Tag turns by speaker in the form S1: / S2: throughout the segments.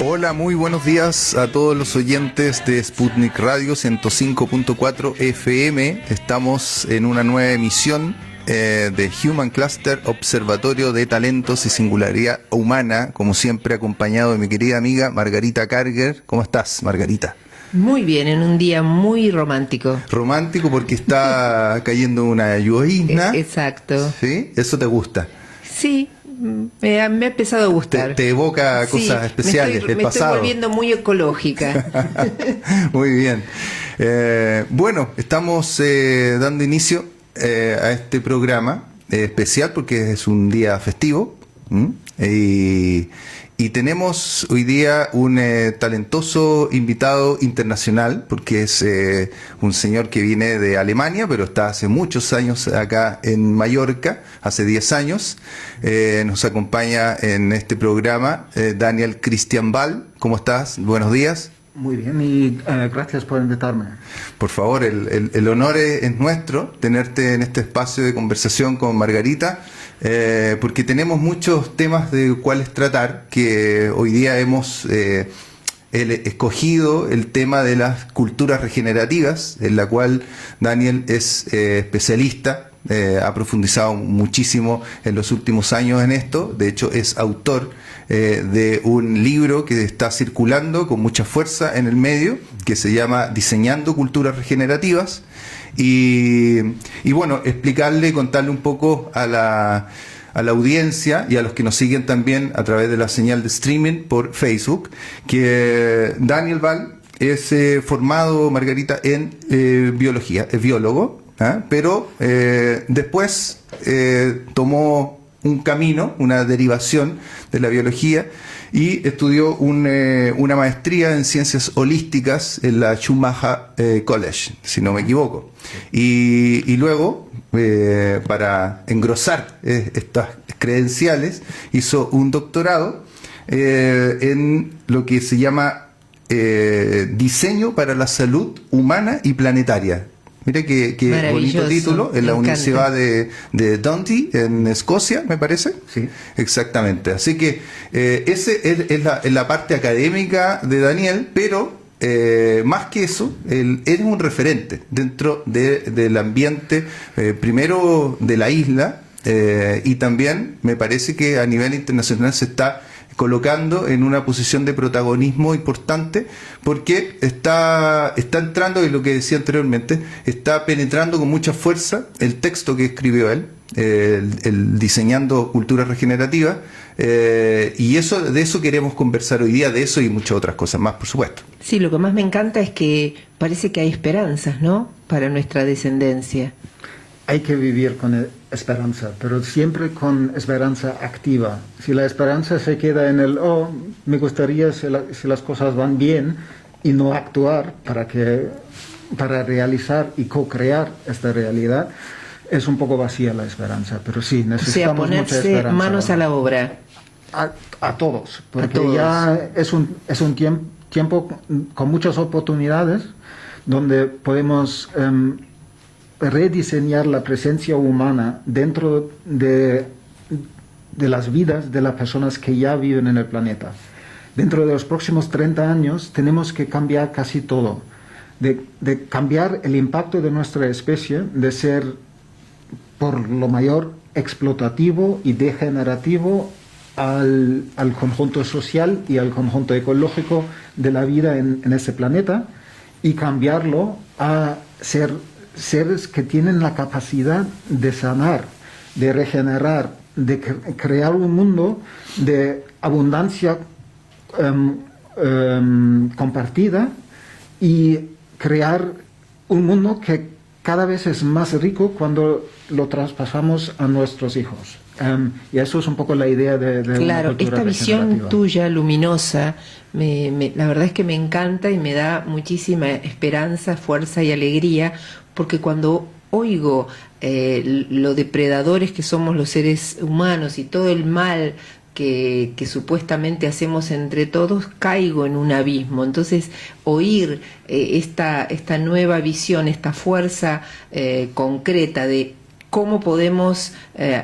S1: Hola, muy buenos días a todos los oyentes de Sputnik Radio 105.4 FM. Estamos en una nueva emisión de Human Cluster, Observatorio de Talentos y Singularidad Humana, como siempre acompañado de mi querida amiga Margarita Karger. ¿Cómo estás, Margarita?
S2: Muy bien, en un día muy romántico.
S1: Romántico porque está cayendo una llovizna.
S2: Exacto.
S1: ¿Sí? ¿Eso te gusta?
S2: Sí, me ha empezado a gustar.
S1: Te evoca cosas especiales del pasado.
S2: Me estoy volviendo muy ecológica.
S1: Muy bien. Bueno, estamos dando inicio a este programa especial porque es un día festivo. Y tenemos hoy día un talentoso invitado internacional, porque es un señor que viene de Alemania, pero está hace muchos años acá en Mallorca, hace 10 años. Nos acompaña en este programa Daniel Christian Ball. ¿Cómo estás? Buenos días.
S3: Muy bien, y gracias por invitarme.
S1: Por favor, el honor es nuestro tenerte en este espacio de conversación con Margarita, porque tenemos muchos temas de cuáles tratar, que hoy día hemos escogido el tema de las culturas regenerativas, en la cual Daniel es especialista, ha profundizado muchísimo en los últimos años en esto. De hecho es autor de un libro que está circulando con mucha fuerza en el medio, que se llama Diseñando Culturas Regenerativas. Y bueno, contarle un poco a la audiencia y a los que nos siguen también a través de la señal de streaming por Facebook, que Daniel Ball es formado, Margarita, en biología, es biólogo, pero después tomó un camino, una derivación de la biología, y estudió una maestría en ciencias holísticas en la Schumacher College, si no me equivoco. Y luego, para engrosar estas credenciales, hizo un doctorado en lo que se llama Diseño para la Salud Humana y Planetaria. Mira qué bonito título, en la Universidad de Dundee, en Escocia, me parece.
S3: Sí.
S1: Exactamente. Así que ese es la parte académica de Daniel, pero más que eso, él es un referente dentro del ambiente, primero de la isla, y también me parece que a nivel internacional se está colocando en una posición de protagonismo importante, porque está entrando, y lo que decía anteriormente, está penetrando con mucha fuerza el texto que escribió él, el Diseñando Culturas Regenerativas, y de eso queremos conversar hoy día, de eso y muchas otras cosas más, por supuesto.
S2: Sí, lo que más me encanta es que parece que hay esperanzas, ¿no?, para nuestra descendencia.
S3: Hay que vivir con esperanza, pero siempre con esperanza activa. Si la esperanza se queda en me gustaría si las cosas van bien, y no actuar para realizar y co-crear esta realidad, es un poco vacía la esperanza. Pero sí, necesitamos mucha esperanza.
S2: Ponerse manos a la obra.
S3: A todos, porque ya es un tiempo con muchas oportunidades donde podemos rediseñar la presencia humana dentro de las vidas de las personas que ya viven en el planeta. Dentro de los próximos 30 años tenemos que cambiar casi todo, de cambiar el impacto de nuestra especie, de ser por lo mayor explotativo y degenerativo al conjunto social y al conjunto ecológico de la vida en este planeta, y cambiarlo a ser seres que tienen la capacidad de sanar, de regenerar, de crear un mundo de abundancia compartida, y crear un mundo que cada vez es más rico cuando lo traspasamos a nuestros hijos. Y eso es un poco la idea de
S2: claro,
S3: una cultura
S2: esta visión
S3: regenerativa.
S2: tuya, luminosa, la verdad es que me encanta y me da muchísima esperanza, fuerza y alegría, porque cuando oigo lo depredadores que somos los seres humanos y todo el mal que supuestamente hacemos entre todos, caigo en un abismo. Entonces, oír esta nueva visión, esta fuerza concreta de ¿cómo podemos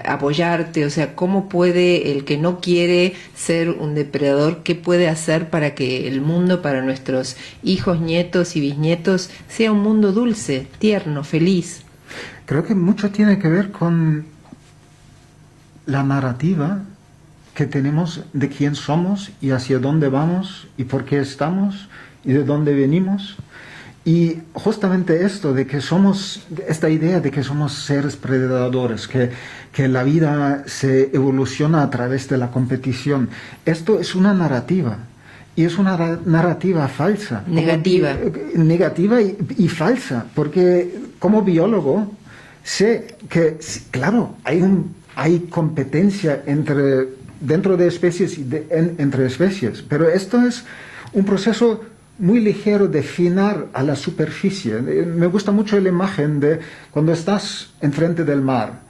S2: apoyarte? O sea, ¿cómo puede el que no quiere ser un depredador, qué puede hacer para que el mundo para nuestros hijos, nietos y bisnietos sea un mundo dulce, tierno, feliz?
S3: Creo que mucho tiene que ver con la narrativa que tenemos de quién somos y hacia dónde vamos y por qué estamos y de dónde venimos. Y justamente esto de que somos, esta idea de que somos seres predadores, que la vida se evoluciona a través de la competición, esto es una narrativa. Y es una narrativa falsa.
S2: Negativa.
S3: Negativa y falsa, porque como biólogo sé que, claro, hay competencia dentro de especies y entre especies, pero esto es un proceso muy ligero de finar a la superficie. Me gusta mucho la imagen de cuando estás enfrente del mar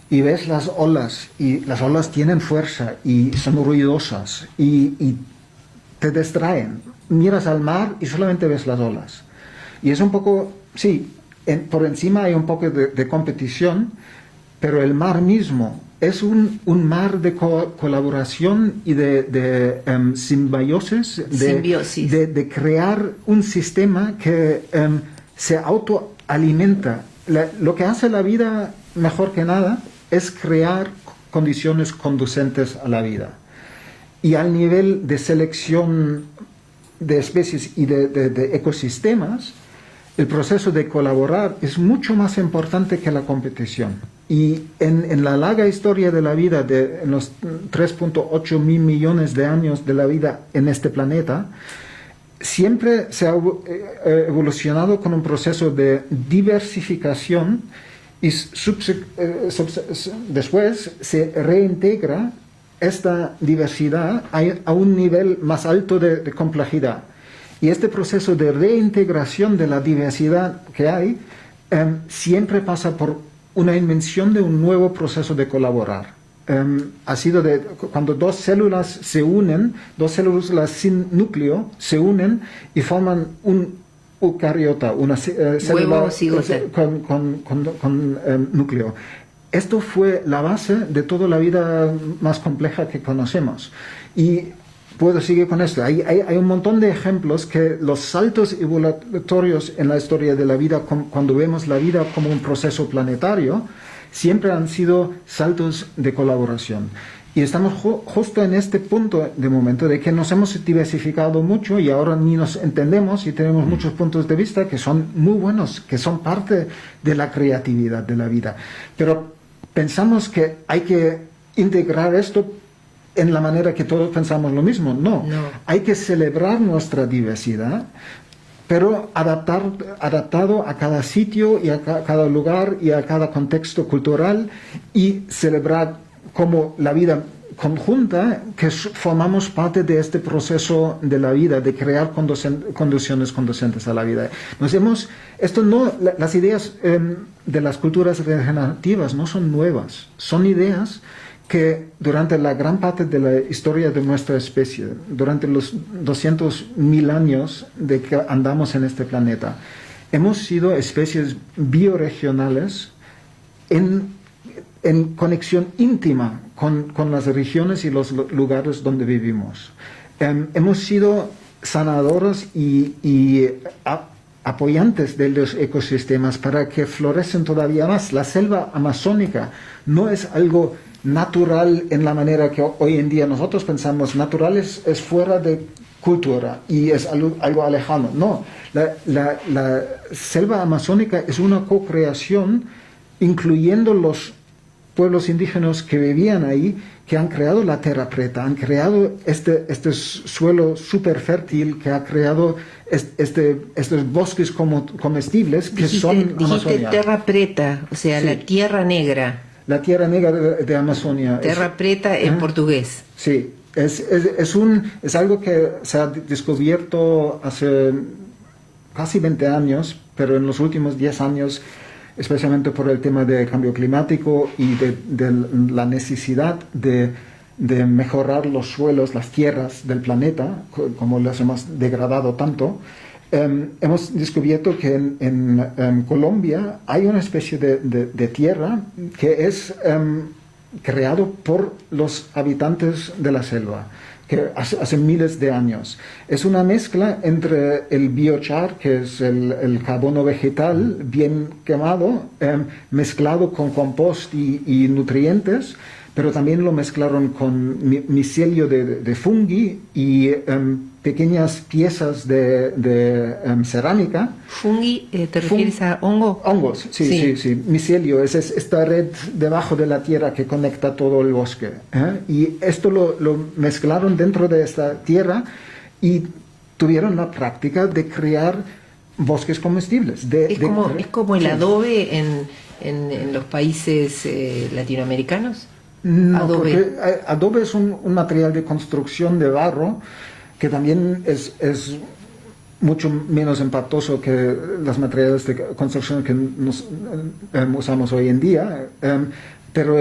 S3: y ves las olas, y las olas tienen fuerza y son ruidosas y te distraen. Miras al mar y solamente ves las olas. Y es un poco, sí, por encima hay un poco de competición, pero el mar mismo es un mar de colaboración y de simbiosis, de crear un sistema que se autoalimenta. Lo que hace la vida mejor que nada es crear condiciones conducentes a la vida. Y al nivel de selección de especies y de ecosistemas, el proceso de colaborar es mucho más importante que la competición. Y en la larga historia de la vida, en los 3.8 mil millones de años de la vida en este planeta, siempre se ha evolucionado con un proceso de diversificación y después se reintegra esta diversidad a un nivel más alto de complejidad. Y este proceso de reintegración de la diversidad que hay siempre pasa por una invención de un nuevo proceso de colaborar. Ha sido cuando dos células se unen, dos células sin núcleo se unen y forman un eucariota, una célula con núcleo. Esto fue la base de toda la vida más compleja que conocemos. Y puedo seguir con esto. Hay un montón de ejemplos que los saltos evolutorios en la historia de la vida, cuando vemos la vida como un proceso planetario, siempre han sido saltos de colaboración. Y estamos justo en este punto de momento de que nos hemos diversificado mucho y ahora ni nos entendemos y tenemos muchos puntos de vista que son muy buenos, que son parte de la creatividad de la vida. Pero pensamos que hay que integrar esto en la manera que todos pensamos lo mismo. No. Hay que celebrar nuestra diversidad, pero adaptado a cada sitio y a cada lugar y a cada contexto cultural, y celebrar como la vida conjunta, que formamos parte de este proceso de la vida, de crear condiciones conducentes a la vida. Las ideas de las culturas regenerativas no son nuevas, son ideas que durante la gran parte de la historia de nuestra especie, durante los 200.000 años de que andamos en este planeta, hemos sido especies bioregionales en conexión íntima con las regiones y los lugares donde vivimos. Hemos sido sanadores y apoyantes de los ecosistemas para que florecen todavía más. La selva amazónica no es algo natural en la manera que hoy en día nosotros pensamos. Natural es fuera de cultura y es algo alejado. No, la selva amazónica es una co-creación, incluyendo los pueblos indígenas que vivían ahí, que han creado la tierra preta, han creado este suelo súper fértil, que ha creado estos bosques comestibles que son Amazonia.
S2: Dijiste tierra preta, o sea, sí. La tierra negra.
S3: La tierra negra de Amazonia.
S2: Tierra preta en portugués.
S3: Sí, es algo que se ha descubierto hace casi 20 años, pero en los últimos 10 años, especialmente por el tema del cambio climático y de la necesidad de mejorar los suelos, las tierras del planeta, como las hemos degradado tanto, hemos descubierto que en Colombia hay una especie de tierra que es creado por los habitantes de la selva, que hace miles de años. Es una mezcla entre el biochar, que es el carbono vegetal bien quemado, mezclado con compost y nutrientes, pero también lo mezclaron con micelio de fungi y pequeñas piezas de cerámica.
S2: ¿Fungi te refieres a hongo?
S3: Hongos, sí. Micelio es esta red debajo de la tierra que conecta todo el bosque. Y esto lo mezclaron dentro de esta tierra y tuvieron la práctica de crear bosques comestibles.
S2: Es como el adobe en los países latinoamericanos.
S3: No, porque adobe es un material de construcción de barro que también es mucho menos impactoso que los materiales de construcción que usamos hoy en día, pero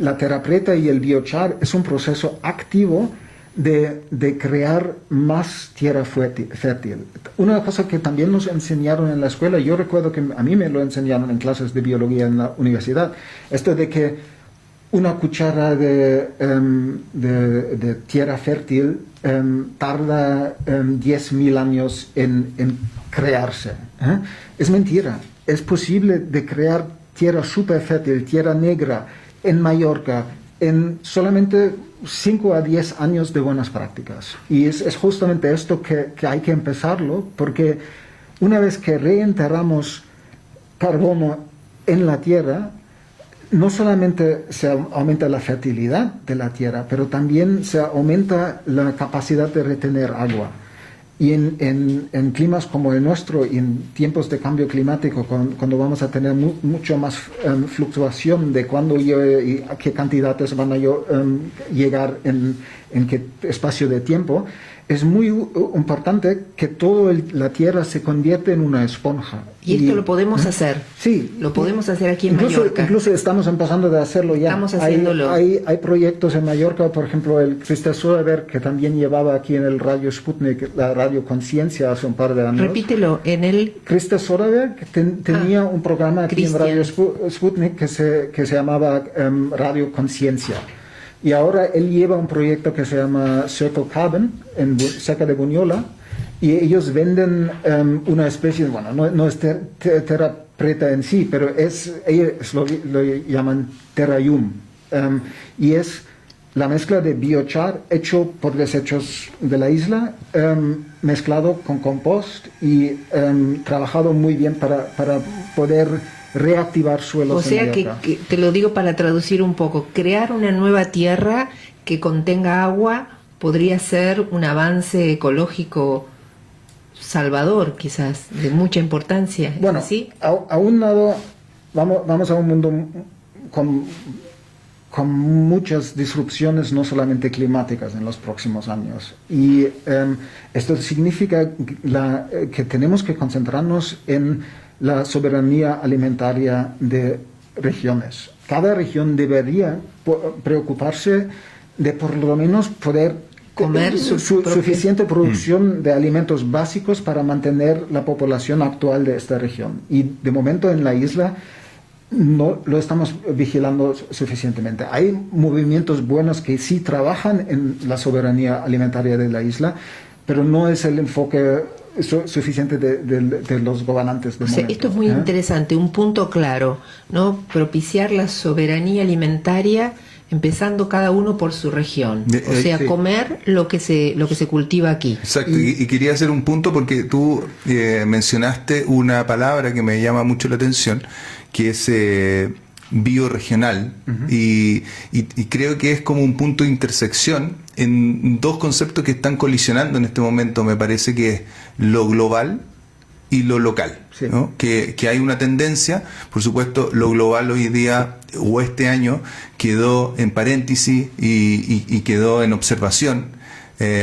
S3: la terrapreta y el biochar es un proceso activo de crear más tierra fértil. Una cosa que también nos enseñaron en la escuela, yo recuerdo que a mí me lo enseñaron en clases de biología en la universidad, esto de que una cuchara de tierra fértil tarda 10.000 años en crearse. Es mentira. Es posible de crear tierra súper fértil, tierra negra, en Mallorca, en solamente 5 a 10 años de buenas prácticas. Y es justamente esto que hay que empezarlo, porque una vez que reenterramos carbono en la tierra, no solamente se aumenta la fertilidad de la tierra, pero también se aumenta la capacidad de retener agua. Y en climas como el nuestro y en tiempos de cambio climático, cuando vamos a tener mucho más fluctuación de cuándo llueve y a qué cantidades van a llegar en qué espacio de tiempo, es muy importante que toda la tierra se convierta en una esponja.
S2: Y esto lo podemos hacer.
S3: Sí.
S2: Lo podemos hacer aquí en Mallorca.
S3: Incluso estamos empezando a hacerlo ya.
S2: Estamos haciéndolo.
S3: Hay proyectos en Mallorca, por ejemplo, el Christa Soderberg, que también llevaba aquí en el Radio Sputnik, la Radio Conciencia, hace un par de años.
S2: Repítelo, en el...
S3: Christa Soderberg tenía un programa aquí
S2: Christian.
S3: en Radio Sputnik que se llamaba Radio Conciencia. Y ahora él lleva un proyecto que se llama Circle Carbon, cerca de Bunyola, y ellos venden una especie, bueno, no es terrapreta en sí, pero ellos lo llaman terrayum, y es la mezcla de biochar hecho por desechos de la isla, mezclado con compost y trabajado muy bien para poder reactivar suelos.
S2: O sea que te lo digo para traducir un poco, crear una nueva tierra que contenga agua podría ser un avance ecológico salvador, quizás, de mucha importancia. ¿Es
S3: bueno,
S2: así?
S3: A un lado vamos a un mundo con muchas disrupciones, no solamente climáticas, en los próximos años. Y esto significa que tenemos que concentrarnos en la soberanía alimentaria de regiones. Cada región debería preocuparse de por lo menos poder
S2: comer
S3: suficiente producción de alimentos básicos para mantener la población actual de esta región. Y de momento en la isla no lo estamos vigilando suficientemente. Hay movimientos buenos que sí trabajan en la soberanía alimentaria de la isla, pero no es el enfoque suficiente de los gobernantes de momento.
S2: Esto es muy interesante, un punto claro, ¿no? Propiciar la soberanía alimentaria empezando cada uno por su región, o sea, sí, comer lo que se cultiva aquí.
S1: Exacto, y quería hacer un punto porque tú mencionaste una palabra que me llama mucho la atención, que es bioregional, y creo que es como un punto de intersección en dos conceptos que están colisionando en este momento. Me parece que es lo global y lo local, sí, ¿no? Que hay una tendencia, por supuesto, lo global hoy día o este año quedó en paréntesis y quedó en observación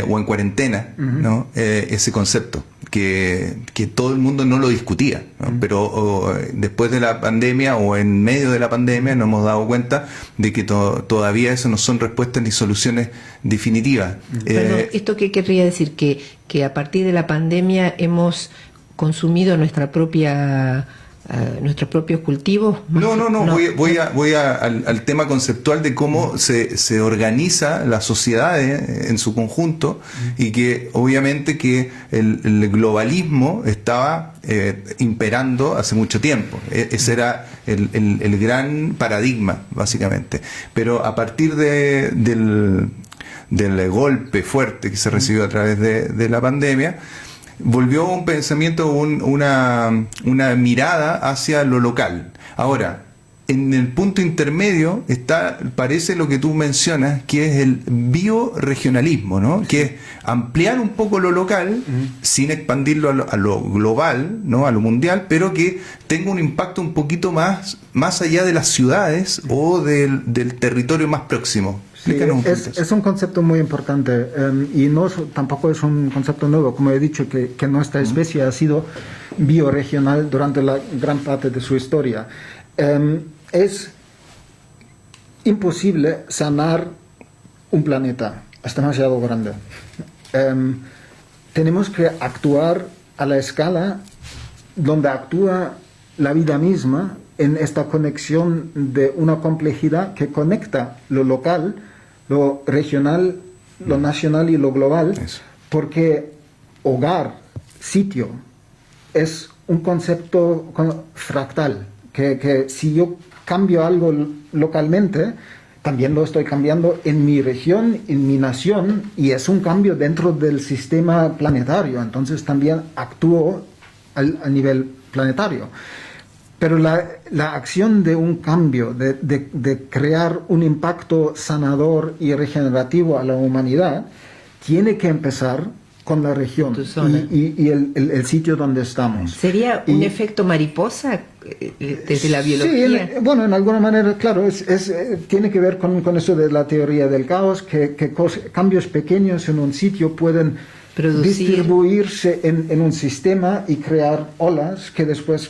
S1: o en cuarentena, ¿no? Ese concepto que todo el mundo no lo discutía, ¿no? Pero después de la pandemia o en medio de la pandemia nos hemos dado cuenta de que todavía eso no son respuestas ni soluciones definitivas.
S2: Bueno, ¿esto qué querría decir? Que a partir de la pandemia hemos consumido nuestros propios cultivos.
S1: No. Voy al tema conceptual de cómo se organiza la sociedad en su conjunto, y que obviamente que el globalismo estaba imperando hace mucho tiempo. Ese era el gran paradigma, básicamente. Pero a partir del golpe fuerte que se recibió a través de la pandemia, volvió un pensamiento, una mirada hacia lo local. Ahora, en el punto intermedio parece lo que tú mencionas, que es el bioregionalismo, ¿no? Que es ampliar un poco lo local sin expandirlo a lo global, ¿no? A lo mundial, pero que tenga un impacto un poquito más allá de las ciudades o del territorio más próximo.
S3: Sí, es un concepto muy importante, y tampoco es un concepto nuevo. Como he dicho, que nuestra especie ha sido bioregional durante la gran parte de su historia. Es imposible sanar un planeta, es demasiado grande. Tenemos que actuar a la escala donde actúa la vida misma, en esta conexión de una complejidad que conecta lo local, lo regional, lo nacional y lo global. Eso. Porque hogar, sitio, es un concepto fractal, que si yo cambio algo localmente, también lo estoy cambiando en mi región, en mi nación, y es un cambio dentro del sistema planetario, entonces también actúo a nivel planetario. Pero la acción de un cambio, de crear un impacto sanador y regenerativo a la humanidad, tiene que empezar con la región y el sitio donde estamos.
S2: ¿Sería un efecto mariposa desde la biología?
S3: Sí, bueno, en alguna manera, claro, tiene que ver con eso de la teoría del caos, que cambios pequeños en un sitio pueden distribuirse en un sistema y crear olas que después...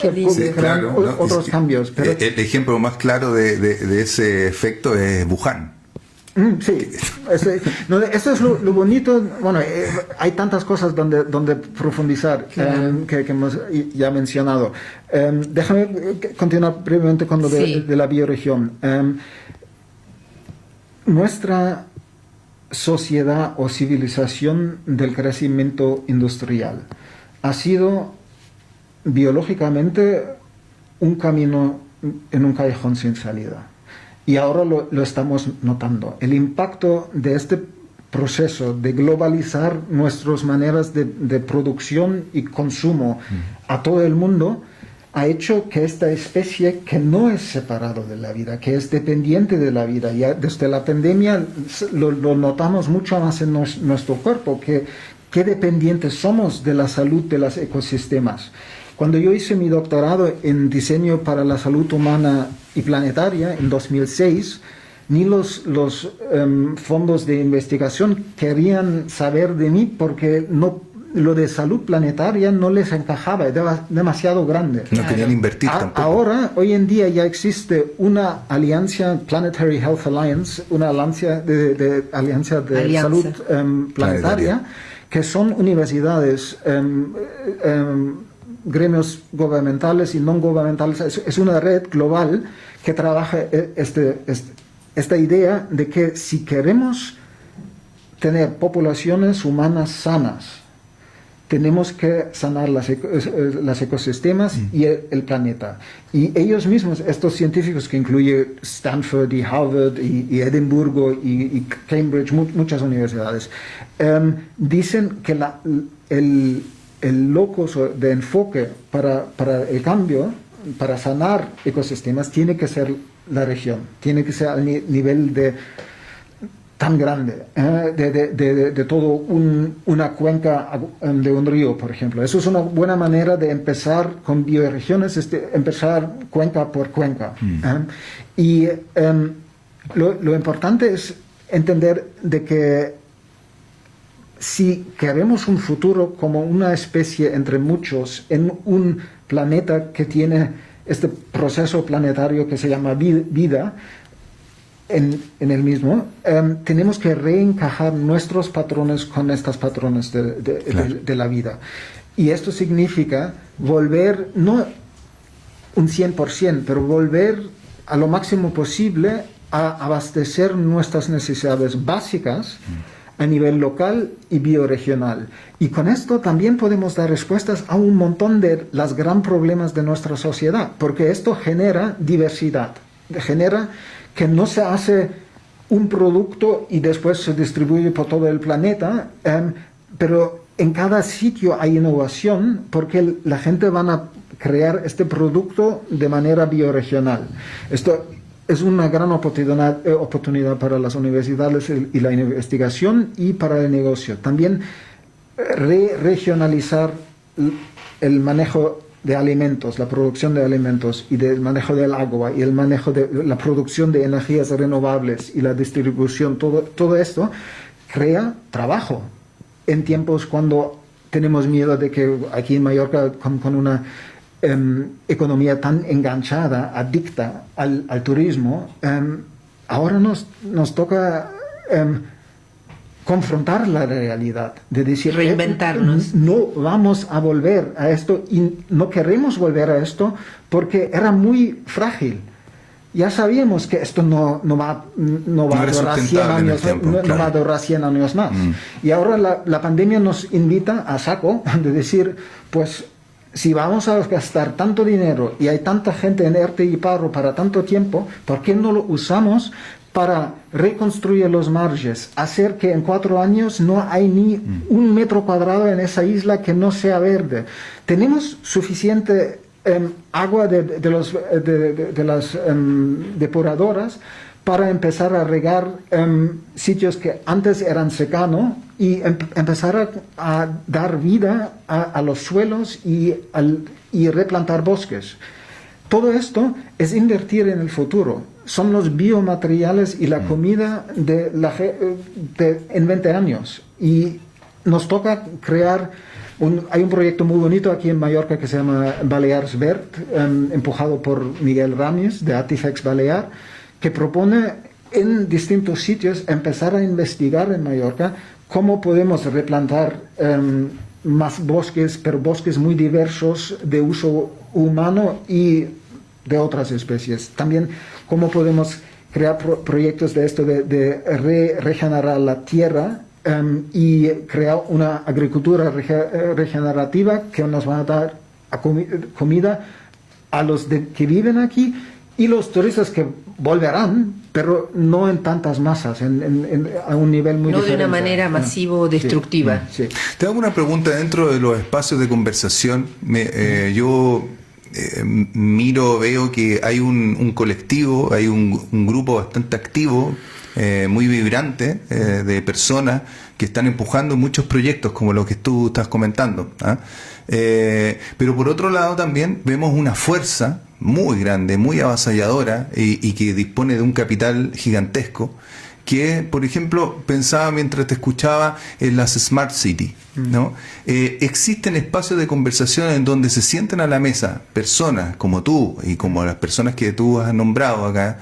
S1: Sí, claro,
S3: otros cambios. Pero...
S1: El ejemplo más claro de ese efecto es Wuhan.
S3: Sí, eso es lo bonito. Bueno, hay tantas cosas donde profundizar, claro, que hemos ya mencionado. Déjame continuar brevemente con lo de la bioregión. Nuestra sociedad o civilización del crecimiento industrial ha sido biológicamente un camino en un callejón sin salida, y ahora lo estamos notando. El impacto de este proceso de globalizar nuestras maneras de producción y consumo a todo el mundo ha hecho que esta especie, que no es separado de la vida, que es dependiente de la vida, ya desde la pandemia lo notamos mucho más en nuestro cuerpo, que dependientes somos de la salud de los ecosistemas. Cuando yo hice mi doctorado en diseño para la salud humana y planetaria en 2006, ni los fondos de investigación querían saber de mí, porque lo de salud planetaria no les encajaba, era demasiado grande.
S1: No querían invertir tampoco.
S3: Ahora, hoy en día ya existe una alianza, Planetary Health Alliance, una alianza de salud planetaria, que son universidades, gremios gubernamentales y no gubernamentales. Es una red global que trabaja esta idea de que si queremos tener poblaciones humanas sanas, tenemos que sanar los ecosistemas y el planeta. Y ellos mismos, estos científicos, que incluye Stanford y Harvard y Edimburgo y Cambridge, muchas universidades, dicen que el locus de enfoque para el cambio, para sanar ecosistemas, tiene que ser la región, tiene que ser al nivel tan grande, de todo una cuenca de un río, por ejemplo. Eso es una buena manera de empezar con bioregiones, empezar cuenca por cuenca. Y lo importante es entender de que si queremos un futuro como una especie entre muchos en un planeta que tiene este proceso planetario que se llama vida en el mismo, tenemos que reencajar nuestros patrones con estos patrones de la vida. Y esto significa volver, no un 100%, pero volver a lo máximo posible a abastecer nuestras necesidades básicas a nivel local y bioregional. Y con esto también podemos dar respuestas a un montón de los gran problemas de nuestra sociedad, porque esto genera diversidad, genera que no se hace un producto y después se distribuye por todo el planeta, pero en cada sitio hay innovación porque la gente van a crear este producto de manera bioregional. Esto es una gran oportunidad para las universidades y la investigación y para el negocio. También regionalizar el manejo de alimentos, la producción de alimentos y del manejo del agua y el manejo de la producción de energías renovables y la distribución, todo esto crea trabajo en tiempos cuando tenemos miedo de que aquí en Mallorca con una economía tan enganchada, adicta al turismo, ahora nos toca confrontar la realidad, de decir,
S2: reinventarnos.
S3: No vamos a volver a esto y no queremos volver a esto porque era muy frágil. Ya sabíamos que esto no va a durar 100 años, no va a durar 100 años más. Y ahora la pandemia nos invita a saco de decir, pues si vamos a gastar tanto dinero y hay tanta gente en ERTE y paro para tanto tiempo, ¿por qué no lo usamos para reconstruir los marges? Hacer que en 4 años no hay ni un metro cuadrado en esa isla que no sea verde. Tenemos suficiente agua de las depuradoras para empezar a regar sitios que antes eran secanos y empezar a dar vida a los suelos y replantar bosques. Todo esto es invertir en el futuro. Son los biomateriales y la comida en 20 años. Y nos toca crear... hay un proyecto muy bonito aquí en Mallorca que se llama Balears Verd, empujado por Miguel Ramis de Atifex Balear, que propone en distintos sitios empezar a investigar en Mallorca cómo podemos replantar más bosques, pero bosques muy diversos de uso humano y de otras especies. También cómo podemos crear proyectos de esto de regenerar la tierra y crear una agricultura regenerativa que nos va a dar comida a los que viven aquí y los turistas que volverán, pero no en tantas masas, a un nivel muy diferente.
S2: No de una manera masivo destructiva.
S3: Sí.
S1: Te hago una pregunta dentro de los espacios de conversación. Yo veo que hay un colectivo, hay un grupo bastante activo, muy vibrante, de personas que están empujando muchos proyectos como lo que tú estás comentando, ¿ah? Pero por otro lado también vemos una fuerza muy grande, muy avasalladora y que dispone de un capital gigantesco, que, por ejemplo, pensaba mientras te escuchaba en las Smart City, ¿no? Existen espacios de conversación en donde se sienten a la mesa personas como tú y como las personas que tú has nombrado acá,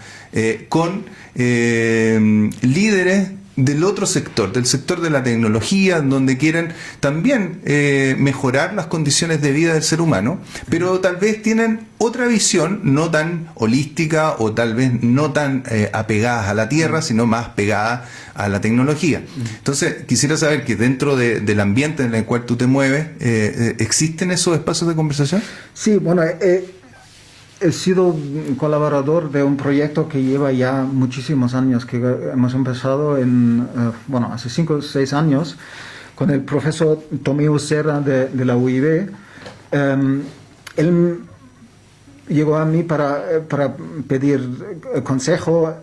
S1: con líderes del otro sector, del sector de la tecnología, donde quieren también mejorar las condiciones de vida del ser humano, pero tal vez tienen otra visión, no tan holística o tal vez no tan apegadas a la tierra, sino más pegadas a la tecnología. Entonces, quisiera saber que dentro del ambiente en el cual tú te mueves, ¿existen esos espacios de conversación?
S3: Sí, bueno, he sido colaborador de un proyecto que lleva ya muchísimos años, que hemos empezado hace 5 o 6 años, con el profesor Tomeu Serra de la UIB. Él llegó a mí para pedir consejo,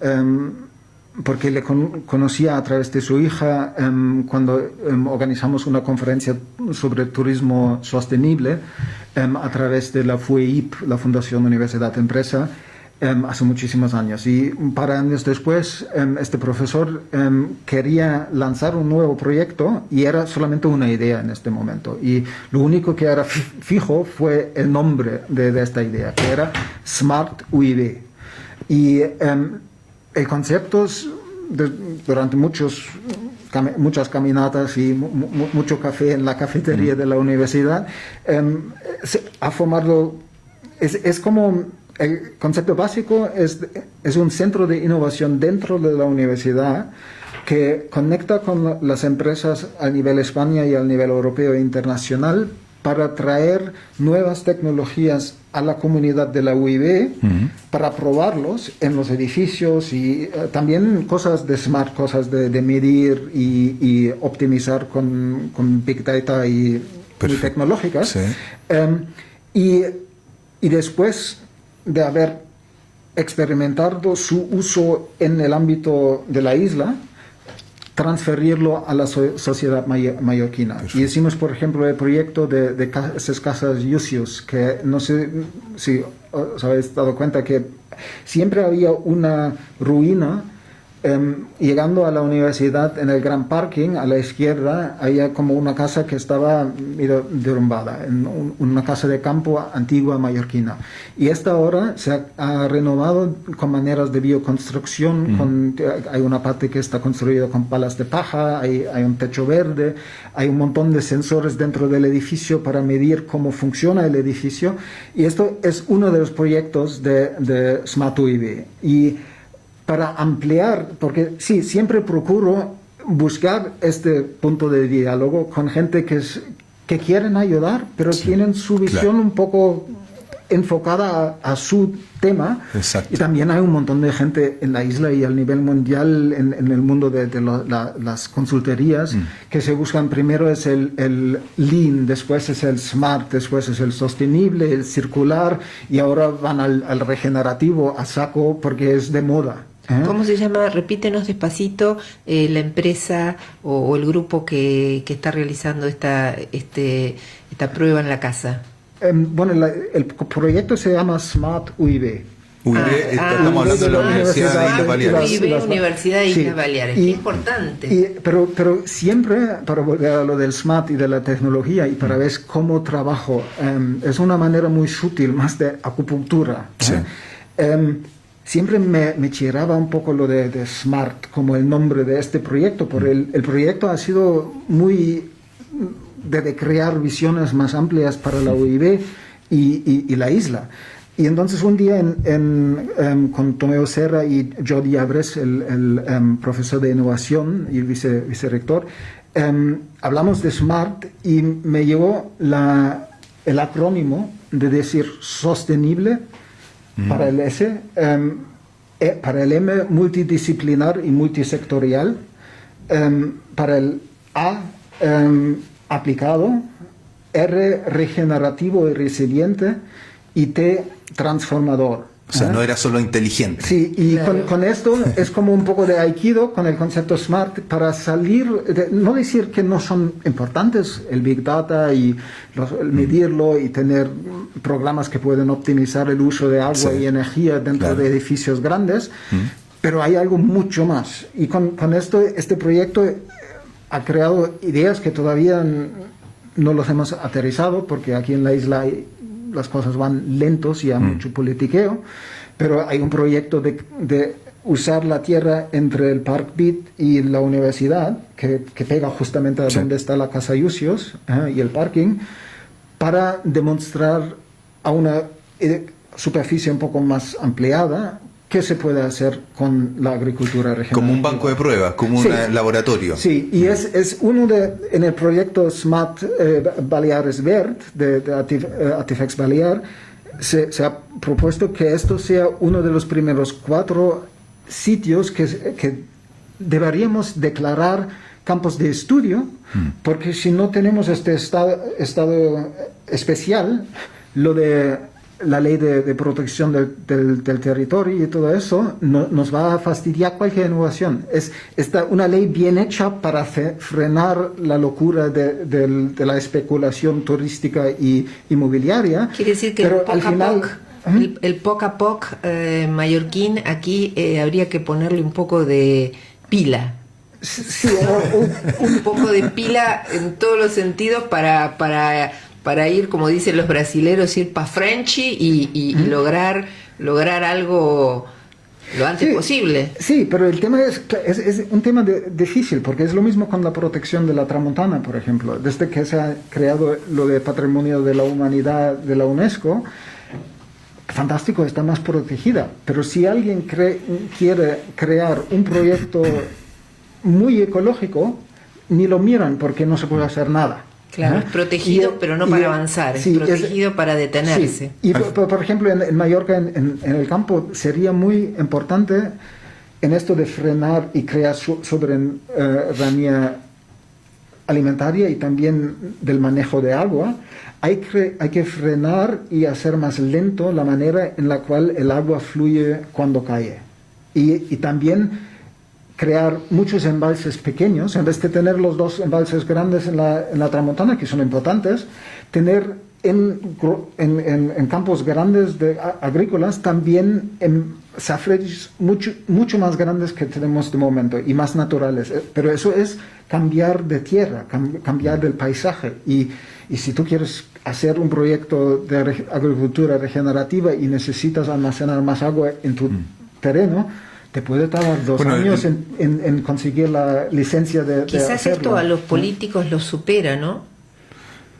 S3: porque le conocía a través de su hija cuando organizamos una conferencia sobre turismo sostenible a través de la FUEIP, la Fundación Universidad Empresa. hace muchísimos años. Y un par de años después, este profesor quería lanzar un nuevo proyecto y era solamente una idea en este momento. Y lo único que era fijo fue el nombre de esta idea, que era Smart UIB. Y el concepto durante muchas caminatas y mucho café en la cafetería de la universidad, ha formado, es como el concepto básico es un centro de innovación dentro de la universidad que conecta con las empresas a nivel España y a nivel europeo e internacional para traer nuevas tecnologías a la comunidad de la UIB para probarlos en los edificios y también cosas de smart, cosas de medir y optimizar con Big Data y tecnológicas. Sí. Y después de haber experimentado su uso en el ámbito de la isla, transferirlo a la sociedad mallorquina. Perfecto. Y hicimos, por ejemplo, el proyecto de esas casas Yusius, que no sé si os habéis dado cuenta que siempre había una ruina. Llegando a la universidad, en el gran parking a la izquierda había como una casa que estaba derrumbada, una casa de campo antigua mallorquina, y esta ahora se ha renovado con maneras de bioconstrucción. Hay una parte que está construida con palas de paja, hay un techo verde, hay un montón de sensores dentro del edificio para medir cómo funciona el edificio, y esto es uno de los proyectos de Smart UIB. Y para ampliar, porque sí, siempre procuro buscar este punto de diálogo con gente que quieren ayudar, pero sí, tienen su visión un poco enfocada a su tema. Exacto. Y también hay un montón de gente en la isla y a nivel mundial en el mundo de las consultorías que se buscan. Primero es el lean, después es el smart, después es el sostenible, el circular, y ahora van al regenerativo a saco porque es de moda.
S2: ¿Cómo se llama? Repítenos despacito la empresa o el grupo que está realizando esta prueba en la casa.
S3: Bueno, el proyecto se llama Smart UIB.
S1: Estamos hablando de la Universidad de Islas Baleares.
S2: UIB, Universidad de Islas Baleares, qué importante.
S3: Pero siempre, para volver a lo del smart y de la tecnología y para ver cómo trabajo, es una manera muy sutil, más de acupuntura. Sí. Siempre me chiraba un poco lo de Smart como el nombre de este proyecto, porque el proyecto ha sido muy de crear visiones más amplias para la UIB y la isla. Y entonces un día con Tomeo Serra y Jordi Abres, el profesor de innovación y vicerrector, hablamos de Smart y me llegó el acrónimo de decir sostenible, para el S, para el M, multidisciplinar y multisectorial, para el A, aplicado, R, regenerativo y resiliente, y T, transformador.
S1: O sea, no era solo inteligente.
S3: Sí, y claro, con esto es como un poco de Aikido con el concepto Smart para salir, no decir que no son importantes el Big Data y el medirlo y tener programas que pueden optimizar el uso de agua y energía dentro de edificios grandes, pero hay algo mucho más. Y con esto, este proyecto ha creado ideas que todavía no los hemos aterrizado porque aquí en la isla las cosas van lentos y hay mucho politiqueo, pero hay un proyecto de usar la tierra entre el Park Beat y la universidad, que pega justamente a donde está la Casa Yusios y el parking, para demostrar a una superficie un poco más ampliada qué se puede hacer con la agricultura regional.
S1: Como un banco de pruebas, como un laboratorio.
S3: Sí, y es uno en el proyecto Smart Baleares Verd de Artifex Balear, se ha propuesto que esto sea uno de los primeros 4 sitios que deberíamos declarar campos de estudio, porque si no tenemos este estado especial, lo de la ley de protección del territorio y todo eso nos va a fastidiar cualquier innovación. Es una ley bien hecha para frenar la locura de la especulación turística y inmobiliaria.
S2: Quiere decir que
S3: pero
S2: poco
S3: al final,
S2: El poc a poc mallorquín, aquí habría que ponerle un poco de pila.
S3: Sí,
S2: Un poco de pila en todos los sentidos para ir, como dicen los brasileros, ir pa' Frenchy y lograr algo lo antes posible.
S3: Sí, pero el tema es un tema difícil, porque es lo mismo con la protección de la Tramontana, por ejemplo. Desde que se ha creado lo de Patrimonio de la Humanidad de la UNESCO, fantástico, está más protegida. Pero si alguien quiere crear un proyecto muy ecológico, ni lo miran porque no se puede hacer nada.
S2: Claro, es protegido, pero no para avanzar, es protegido para detenerse.
S3: Sí. Y por ejemplo, en Mallorca, en el campo, sería muy importante en esto de frenar y crear soberanía alimentaria y también del manejo de agua. Hay que frenar y hacer más lento la manera en la cual el agua fluye cuando cae. Y también crear muchos embalses pequeños, en vez de tener los dos embalses grandes en la Tramontana, que son importantes, tener en campos grandes agrícolas también safragis mucho más grandes que tenemos de momento y más naturales. Pero eso es cambiar de tierra, cambiar del paisaje. Y si tú quieres hacer un proyecto de agricultura regenerativa y necesitas almacenar más agua en tu terreno, te puede tardar 2 años en conseguir la licencia de
S2: quizás
S3: hacerlo.
S2: Esto a los políticos los supera, ¿no?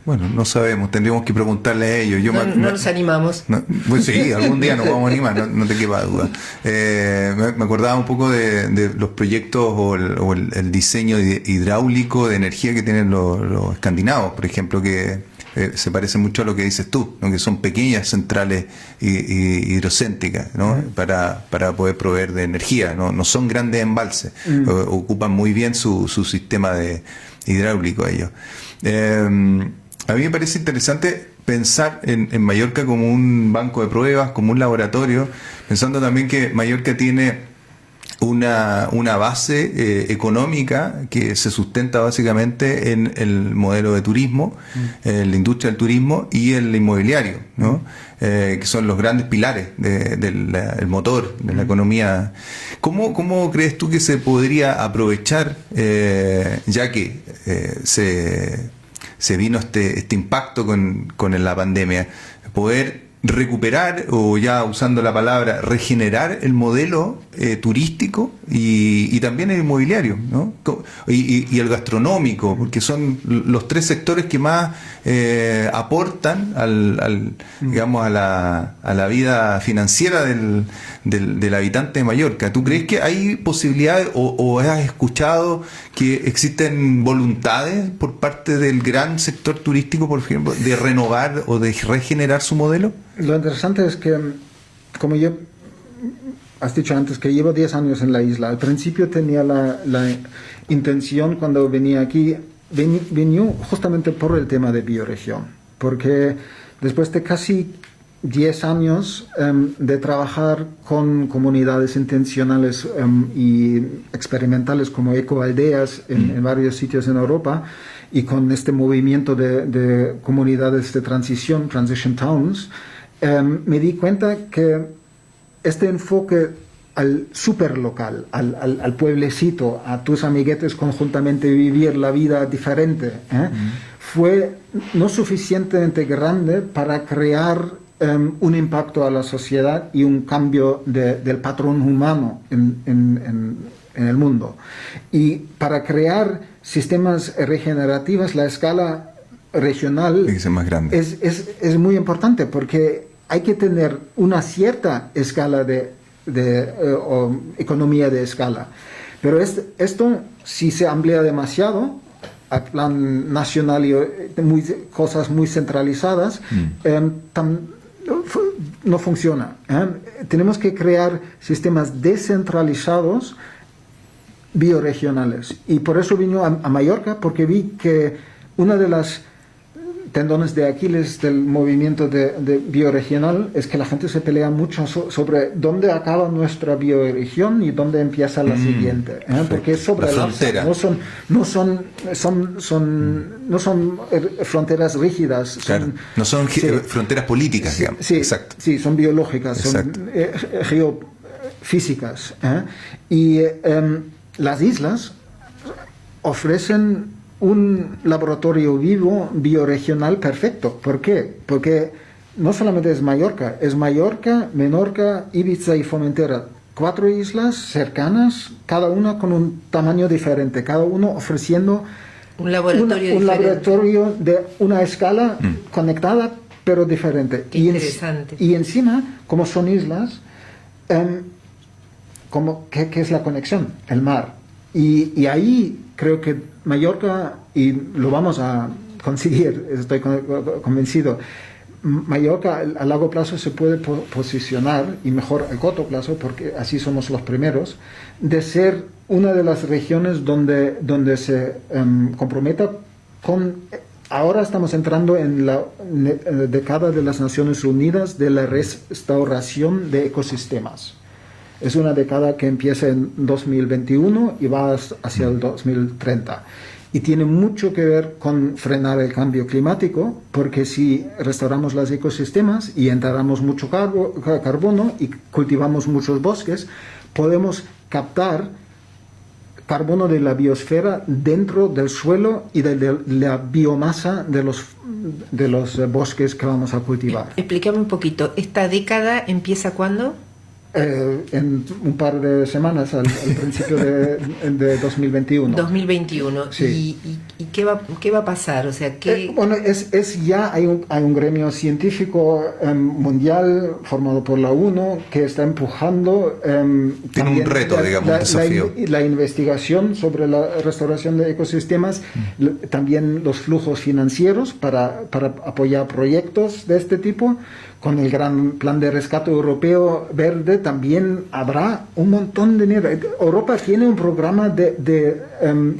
S1: Bueno, no sabemos, tendríamos que preguntarle a ellos.
S2: No nos animamos.
S1: Pues sí, algún día nos vamos a animar, no te quepa duda. Me acordaba un poco de los proyectos o el diseño hidráulico de energía que tienen los escandinavos, por ejemplo, que se parece mucho a lo que dices tú, ¿no? Que son pequeñas centrales hidrocéntricas, ¿no? Para poder proveer de energía, no son grandes embalses, ocupan muy bien su sistema hidráulico ellos. A mí me parece interesante pensar en Mallorca como un banco de pruebas, como un laboratorio, pensando también que Mallorca tiene una base económica que se sustenta básicamente en el modelo de turismo, en la industria del turismo y el inmobiliario, ¿no? Que son los grandes pilares del motor de la economía. ¿Cómo crees tú que se podría aprovechar, ya que se vino este impacto con la pandemia, poder recuperar, o ya usando la palabra, regenerar el modelo turístico y también el inmobiliario, ¿no? Y el gastronómico, porque son los 3 sectores que más aportan digamos a la vida financiera del habitante de Mallorca. ¿Tú crees que hay posibilidades o has escuchado que existen voluntades por parte del gran sector turístico, por ejemplo, de renovar o de regenerar su modelo?
S3: Lo interesante es que, como has dicho antes, que llevo 10 años en la isla. Al principio tenía la intención, cuando venía aquí, venía justamente por el tema de bioregión, porque después de casi 10 años de trabajar con comunidades intencionales y experimentales como ecoaldeas en varios sitios en Europa, y con este movimiento de comunidades de transición, Transition Towns, me di cuenta que este enfoque al superlocal, al pueblecito, a tus amiguetes conjuntamente vivir la vida diferente, fue no suficientemente grande para crear un impacto a la sociedad y un cambio del patrón humano en el mundo. Y para crear sistemas regenerativos, la escala regional es muy importante, porque hay que tener una cierta escala de economía de escala. Pero esto, si se amplía demasiado a plan nacional y cosas muy centralizadas, no funciona. Tenemos que crear sistemas descentralizados bioregionales. Y por eso vino a Mallorca, porque vi que una de las tendones de Aquiles del movimiento de bioregional es que la gente se pelea mucho sobre dónde acaba nuestra bioregión y dónde empieza la siguiente, porque es sobre
S1: la
S3: el
S1: frontera.
S3: alza, no son fronteras rígidas,
S1: Claro. No son fronteras políticas, digamos.
S3: Sí,
S1: Exacto.
S3: sí, son biológicas,
S1: Exacto.
S3: son geofísicas. Y las islas ofrecen un laboratorio vivo bioregional perfecto. ¿Por qué? Porque no solamente es Mallorca, Menorca, Ibiza y Formentera. 4 islas cercanas, cada una con un tamaño diferente, cada uno ofreciendo
S2: Un laboratorio
S3: un
S2: diferente.
S3: laboratorio de una escala conectada pero diferente.
S2: Qué interesante.
S3: Y encima, como son islas, ¿qué es la conexión? El mar. Y ahí creo que Mallorca, y lo vamos a conseguir, estoy convencido, Mallorca a largo plazo se puede posicionar, y mejor a corto plazo, porque así somos los primeros, de ser una de las regiones donde se comprometa con... Ahora estamos entrando en la década de las Naciones Unidas de la restauración de ecosistemas. Es una década que empieza en 2021 y va hacia el 2030. Y tiene mucho que ver con frenar el cambio climático, porque si restauramos los ecosistemas y enterramos mucho carbono y cultivamos muchos bosques, podemos captar carbono de la biosfera dentro del suelo y de la biomasa de los bosques que vamos a cultivar.
S2: Explícame un poquito, ¿esta década empieza cuándo?
S3: En un par de semanas, al principio de 2021.
S2: 2021.
S3: Sí.
S2: ¿Y qué va a pasar? O sea,
S3: bueno, ya hay un gremio científico mundial formado por la ONU que está empujando
S1: tiene un reto, digamos, un desafío.
S3: La investigación sobre la restauración de ecosistemas, también los flujos financieros para apoyar proyectos de este tipo. Con el gran plan de rescate europeo verde también habrá un montón de dinero. Europa tiene un programa de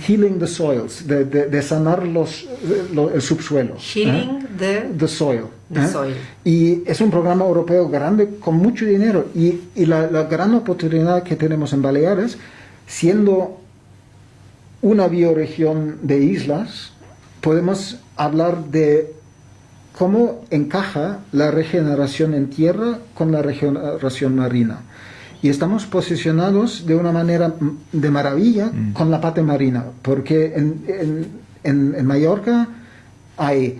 S3: healing the soils, de sanar el subsuelo.
S2: Healing
S3: the soil.
S2: The soil.
S3: Y es un programa europeo grande con mucho dinero. Y la gran oportunidad que tenemos en Baleares, siendo una bioregión de islas, podemos hablar de cómo encaja la regeneración en tierra con la regeneración marina. Y estamos posicionados de una manera de maravilla con la parte marina, porque en Mallorca hay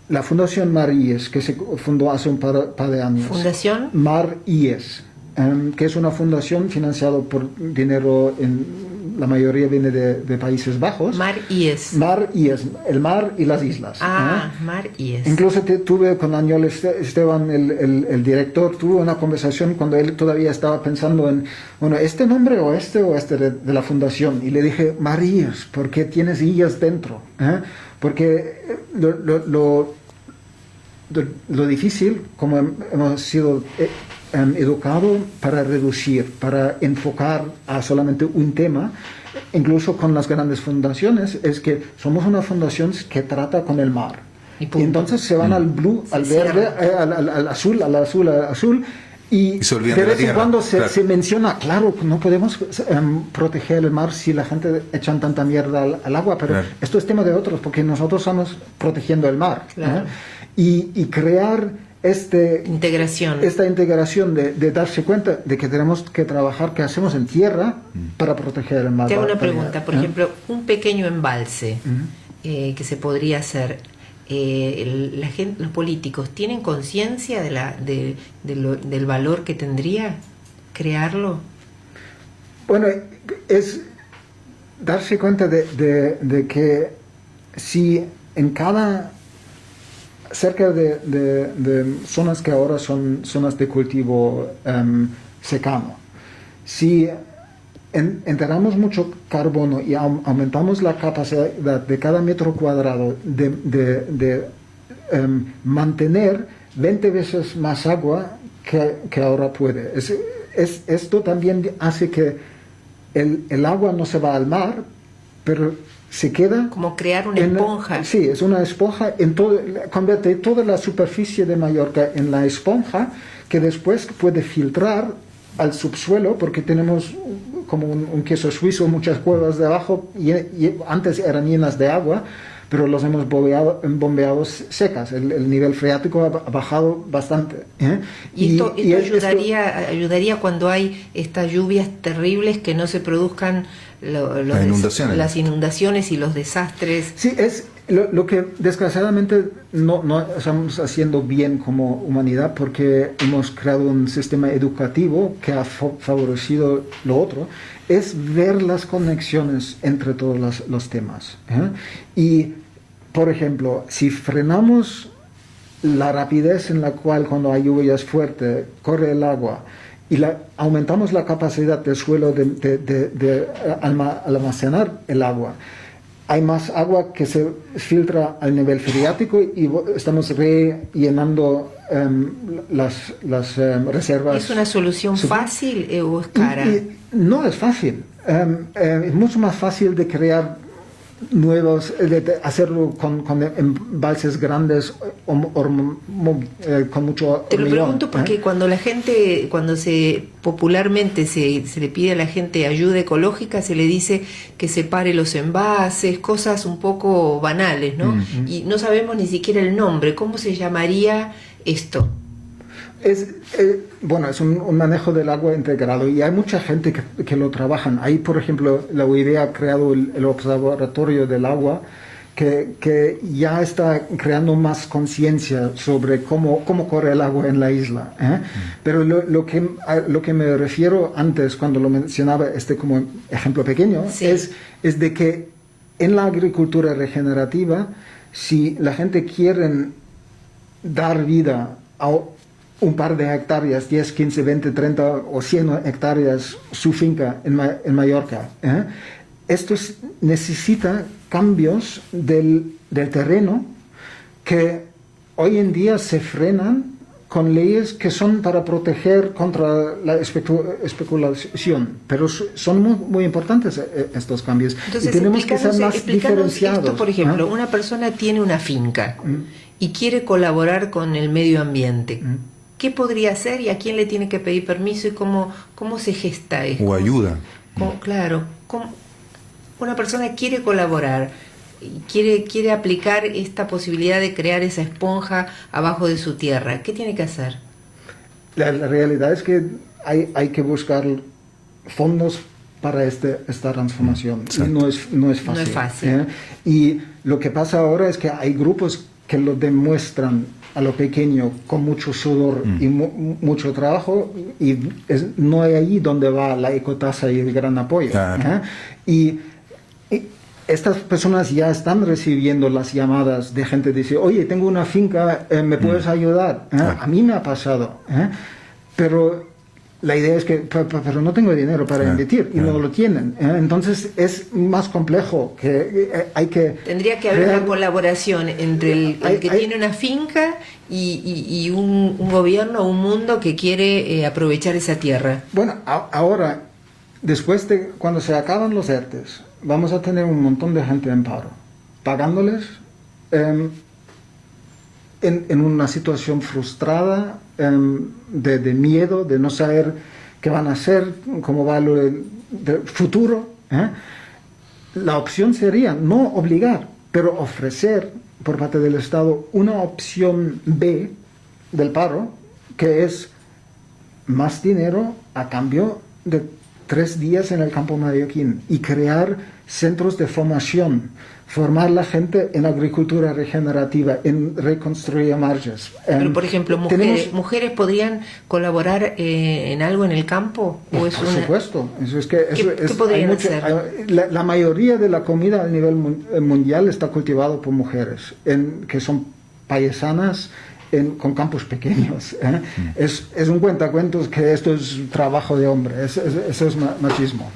S3: la Fundación Mar IES, que se fundó hace un par de años.
S2: ¿Fundación?
S3: Mar IES, que es una fundación financiada por dinero la mayoría viene de Países Bajos.
S2: Mar IES.
S3: Mar IES, el mar y las islas.
S2: Mar IES.
S3: Incluso tuve con Añol Esteban, el director, tuve una conversación cuando él todavía estaba pensando en, bueno, este nombre o este de la fundación. Y le dije, Mar IES, porque tienes IES dentro. Porque lo difícil, como hemos sido educado para reducir, para enfocar a solamente un tema, incluso con las grandes fundaciones, es que somos una fundación que trata con el mar. Y entonces se van al blue, al verde, al azul, y de vez en cuando se menciona, claro, no podemos proteger el mar si la gente echan tanta mierda al agua, pero esto es tema de otros, porque nosotros estamos protegiendo el mar.
S2: Claro.
S3: Y crear esta integración de darse cuenta de que tenemos que trabajar, que hacemos en tierra para proteger el mar.
S2: Te hago una pregunta, por ejemplo, un pequeño embalse que se podría hacer, los políticos ¿tienen conciencia del valor que tendría crearlo?
S3: Bueno, es darse cuenta de que si en cada... cerca de zonas que ahora son zonas de cultivo secano. Si enterramos mucho carbono y aumentamos la capacidad de cada metro cuadrado de mantener 20 veces más agua que ahora puede. Esto también hace que el agua no se va al mar, pero se queda...
S2: Como crear una esponja.
S3: Sí, es una esponja, convierte toda la superficie de Mallorca en la esponja que después puede filtrar al subsuelo, porque tenemos como un queso suizo, muchas cuevas debajo, y antes eran llenas de agua, pero los hemos bombeado secas. El nivel freático ha bajado bastante.
S2: Y esto ayudaría cuando hay estas lluvias terribles, que no se produzcan las inundaciones y los desastres.
S3: Sí, es lo que desgraciadamente no estamos haciendo bien como humanidad, porque hemos creado un sistema educativo que ha favorecido lo otro, es ver las conexiones entre todos los temas. Y, por ejemplo, si frenamos la rapidez en la cual cuando hay lluvias fuertes corre el agua, y aumentamos la capacidad del suelo de almacenar el agua, hay más agua que se filtra al nivel freático y estamos rellenando las reservas.
S2: ¿Es una solución fácil o es cara?
S3: No es fácil. Es mucho más fácil de crear nuevos, de hacerlo con embalses grandes con mucho
S2: Te lo
S3: hormigón,
S2: pregunto porque cuando popularmente se le pide a la gente ayuda ecológica, se le dice que separe los envases, cosas un poco banales, ¿no? Y no sabemos ni siquiera el nombre. ¿Cómo se llamaría esto?
S3: Es un manejo del agua integrado, y hay mucha gente que lo trabajan. Ahí, por ejemplo, la UIB ha creado el Observatorio del Agua, que ya está creando más conciencia sobre cómo corre el agua en la isla. Pero lo que me refiero antes, cuando lo mencionaba como ejemplo pequeño,
S2: sí,
S3: es de que en la agricultura regenerativa, si la gente quiere dar vida a un par de hectáreas, 10, 15, 20, 30 o 100 hectáreas, su finca en Mallorca, esto necesita cambios del terreno que hoy en día se frenan con leyes que son para proteger contra la especulación, pero son muy importantes estos cambios.
S2: Entonces,
S3: y tenemos que ser más diferenciados.
S2: Esto, por ejemplo, una persona tiene una finca y quiere colaborar con el medio ambiente. ¿Qué podría hacer y a quién le tiene que pedir permiso y cómo se gesta esto?
S1: O ayuda.
S2: Una persona quiere colaborar, quiere aplicar esta posibilidad de crear esa esponja abajo de su tierra. ¿Qué tiene que hacer?
S3: La realidad es que hay que buscar fondos para esta transformación. Y no es fácil.
S2: No es fácil.
S3: Y lo que pasa ahora es que hay grupos que lo demuestran a lo pequeño con mucho sudor y mucho trabajo, y no es ahí donde va la ecotasa y el gran apoyo.
S1: Claro.
S3: Y estas personas ya están recibiendo las llamadas de gente que dice, oye, tengo una finca, ¿me puedes ayudar?
S1: Claro.
S3: A mí me ha pasado. Pero la idea es que, pero no tengo dinero para invertir, y no lo tienen. Entonces es más complejo, que hay que...
S2: Tendría que haber una colaboración entre el que tiene una finca y un gobierno, un mundo que quiere aprovechar esa tierra.
S3: Bueno, ahora, después de cuando se acaban los ERTES, vamos a tener un montón de gente en paro, pagándoles en una situación frustrada, de miedo, de no saber qué van a hacer, cómo va el futuro. La opción sería no obligar, pero ofrecer por parte del Estado una opción B del paro, que es más dinero a cambio de 3 días en el campo mallorquín, y crear centros de formación, formar la gente en agricultura regenerativa, en reconstruir marges.
S2: Pero, por ejemplo, ¿mujeres podrían colaborar en algo en el campo?
S3: Por supuesto.
S2: ¿Qué podrían hacer?
S3: La mayoría de la comida a nivel mundial está cultivada por mujeres, que son paisanas, con campos pequeños. Es un cuentacuentos que esto es trabajo de hombre, eso es machismo.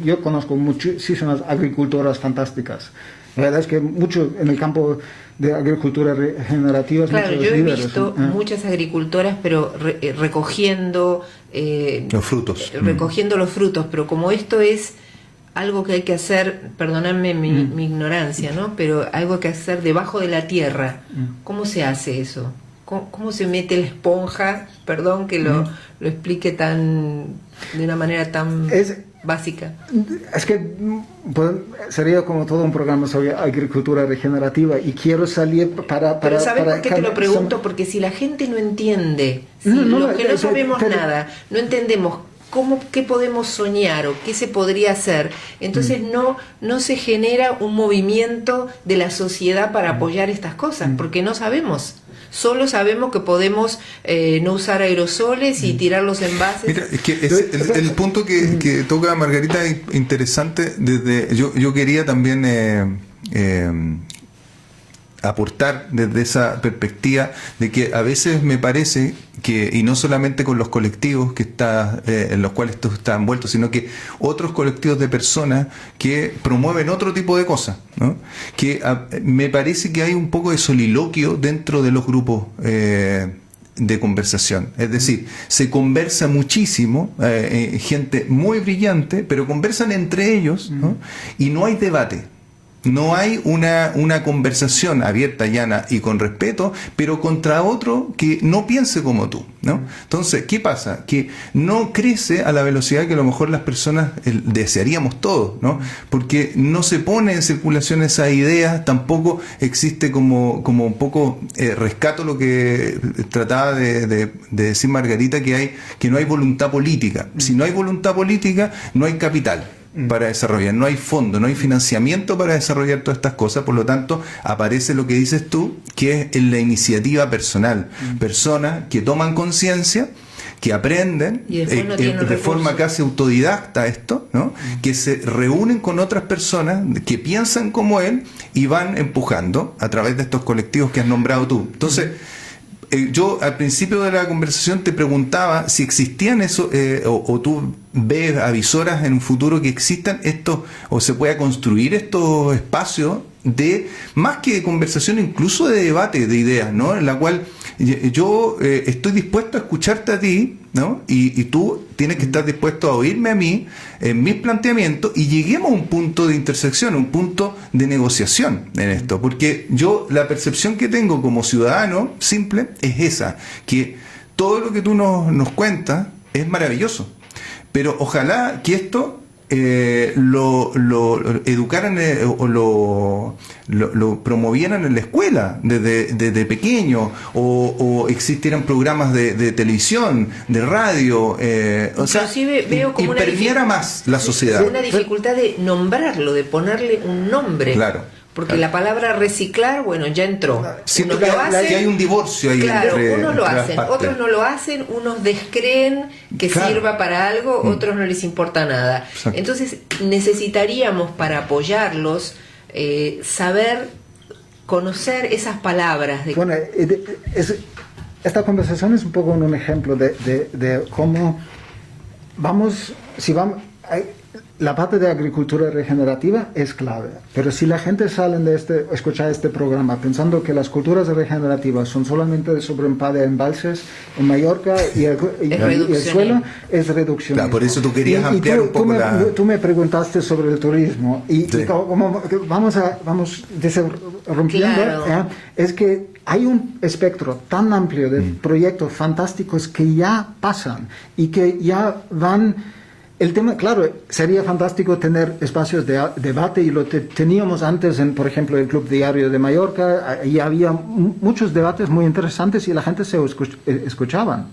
S3: Yo conozco muchísimas agricultoras fantásticas. La verdad es que mucho en el campo de agricultura regenerativa.
S2: Claro, yo he visto muchas agricultoras, pero recogiendo
S1: los frutos.
S2: Recogiendo los frutos, pero como esto es algo que hay que hacer, perdóname mi ignorancia, ¿no? Pero algo que hacer debajo de la tierra. ¿Cómo se hace eso? ¿Cómo se mete la esponja? Perdón que lo explique de una manera tan básica.
S3: Es que sería como todo un programa sobre agricultura regenerativa y quiero salir para...
S2: Pero ¿sabes por qué te lo pregunto? Porque si la gente no entiende, si los que no sabemos nada, no entendemos qué podemos soñar o qué se podría hacer, entonces no se genera un movimiento de la sociedad para apoyar estas cosas, porque no sabemos. Solo sabemos que podemos no usar aerosoles y tirar los envases.
S1: Mira, es que el punto que toca Margarita es interesante. Yo quería también aportar desde esa perspectiva de que a veces me parece que, y no solamente con los colectivos que en los cuales esto está envuelto, sino que otros colectivos de personas que promueven otro tipo de cosas, ¿no? Que me parece que hay un poco de soliloquio dentro de los grupos de conversación. Es decir, se conversa muchísimo, gente muy brillante, pero conversan entre ellos, ¿no? Y no hay debate. No hay una conversación abierta, llana y con respeto, pero contra otro que no piense como tú, ¿no? Entonces, ¿qué pasa? Que no crece a la velocidad que a lo mejor las personas desearíamos todos, ¿no? Porque no se pone en circulación esa idea, tampoco existe como un poco rescato lo que trataba de decir Margarita, que no hay voluntad política. Si no hay voluntad política, no hay capital para desarrollar, no hay fondo, no hay financiamiento para desarrollar todas estas cosas. Por lo tanto, aparece lo que dices tú, que es en la iniciativa personal, personas que toman conciencia, que aprenden
S2: y
S1: de forma casi autodidacta esto, ¿no? Que se reúnen con otras personas que piensan como él y van empujando a través de estos colectivos que has nombrado tú. Entonces, yo al principio de la conversación te preguntaba si existían eso, o tú ves avisoras en un futuro que existan estos, o se pueda construir estos espacios de, más que de conversación, incluso de debate de ideas, ¿no? En la cual yo estoy dispuesto a escucharte a ti, ¿no? Y tú tienes que estar dispuesto a oírme a mí en mis planteamientos y lleguemos a un punto de intersección, un punto de negociación en esto, porque yo la percepción que tengo como ciudadano simple es esa, que todo lo que tú nos cuentas es maravilloso, pero ojalá que esto lo educaran o lo promovieran en la escuela desde pequeño, o existieran programas de televisión, de radio, o sea,
S2: veo como
S1: permeara más la sociedad.
S2: Una dificultad de nombrarlo, de ponerle un nombre.
S1: Claro.
S2: Porque la palabra reciclar, bueno, ya entró.
S1: Siento que hay un divorcio ahí.
S2: Claro,
S1: entre
S2: unos lo hacen,
S1: las partes.
S2: otros no lo hacen, unos descreen que sirva para algo, otros no les importa nada.
S1: Exacto.
S2: Entonces necesitaríamos, para apoyarlos, conocer esas palabras.
S3: Bueno, esta conversación es un poco un ejemplo de cómo la parte de agricultura regenerativa es clave, pero si la gente sale de escuchar este programa pensando que las culturas regenerativas son solamente sobre un par de embalses en Mallorca y el suelo, es reducción.
S1: Claro, por eso tú querías ampliar un poco
S3: tú me preguntaste sobre el turismo y como vamos rompiendo,
S2: claro.
S3: Es que hay un espectro tan amplio de proyectos fantásticos que ya pasan y que ya van. El tema, claro, sería fantástico tener espacios de debate y lo teníamos antes por ejemplo, el Club Diario de Mallorca, y había muchos debates muy interesantes y la gente se escuchaba.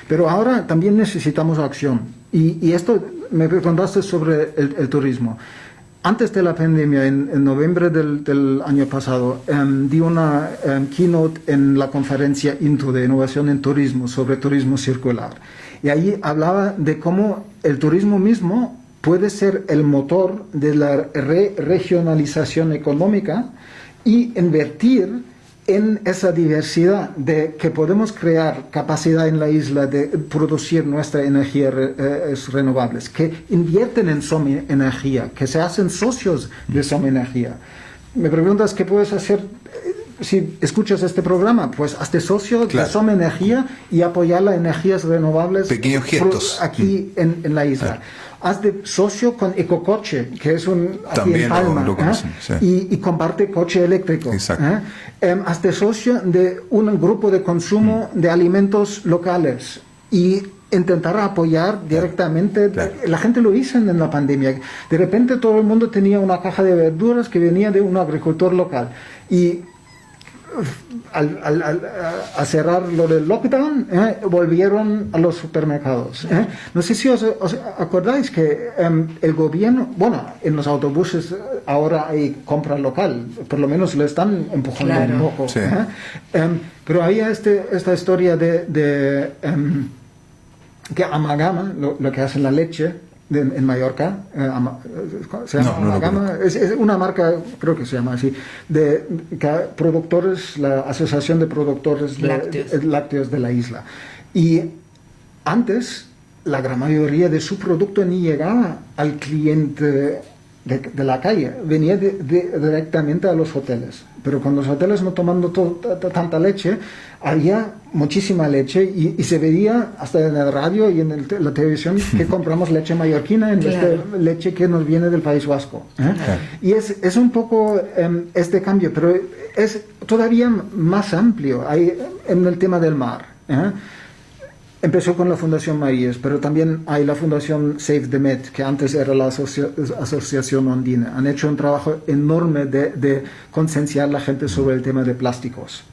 S3: Pero ahora también necesitamos acción. Y esto, me preguntaste sobre el turismo. Antes de la pandemia, en noviembre del año pasado, di una keynote en la conferencia INTU de Innovación en Turismo sobre turismo circular. Y ahí hablaba de cómo el turismo mismo puede ser el motor de la regionalización económica y invertir en esa diversidad de que podemos crear capacidad en la isla de producir nuestra energía renovables, que invierten en Som Energía, que se hacen socios de Som Energía. Me preguntas qué puedes hacer. Si escuchas este programa, pues hazte socio de Som Energía y apoyar las energías renovables.
S1: Pequeños gestos.
S3: Aquí en la isla.
S1: Claro.
S3: hazte socio con Ecocoche, que es un aquí
S1: También
S3: en Palma,
S1: lo conocen, sí.
S3: y comparte coche eléctrico.
S1: Exacto.
S3: Hazte socio de un grupo de consumo de alimentos locales y intentar apoyar directamente.
S1: Claro.
S3: La gente lo hizo en la pandemia. De repente todo el mundo tenía una caja de verduras que venía de un agricultor local. Y a cerrar lo del lockdown, volvieron a los supermercados. No sé si os acordáis que el gobierno, bueno, en los autobuses ahora hay compra local, por lo menos lo están empujando
S2: Claro.
S3: un poco.
S1: Sí.
S3: Pero había esta historia de que Amagama, lo que hace la leche en Mallorca, se llama
S1: No lo
S3: Amagama, es una marca, creo que se llama así, de productores, la Asociación de Productores Lácteos de la isla. Y antes, la gran mayoría de su producto ni llegaba al cliente de la calle, venía directamente a los hoteles. Pero con los hoteles no tomando tanta leche, había muchísima leche y se veía hasta en el radio y en la televisión que compramos leche mallorquina en vez de leche que nos viene del País Vasco. Y es un poco este cambio, pero es todavía más amplio en el tema del mar. Empezó con la Fundación Marías, pero también hay la Fundación Save the Med, que antes era la Asociación Ondina. Han hecho un trabajo enorme de concienciar a la gente sobre el tema de plásticos.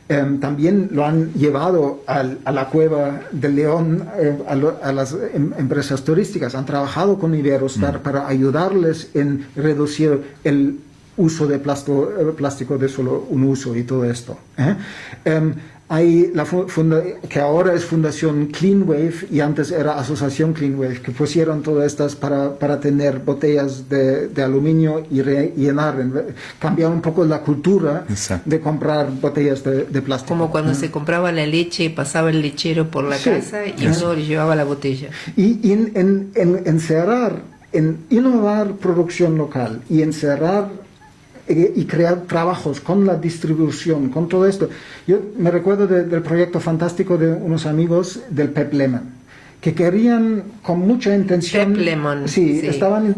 S3: También lo han llevado a la Cueva del León, a las empresas turísticas. Han trabajado con Iberostar para ayudarles en reducir el uso de plástico de solo un uso y todo esto. Hay que ahora es Fundación Clean Wave y antes era Asociación Clean Wave, que pusieron todas estas para tener botellas de aluminio y rellenar, cambiar un poco la cultura.
S1: Exacto.
S3: De comprar botellas de plástico.
S2: Como cuando se compraba la leche, pasaba el lechero por la casa y uno le llevaba la botella.
S3: Y en encerrar, en innovar producción local y encerrar y crear trabajos con la distribución, con todo esto. Yo me recuerdo del proyecto fantástico de unos amigos del Pep Lemon, que querían con mucha intención...
S2: Pep Lemon,
S3: sí. Estaban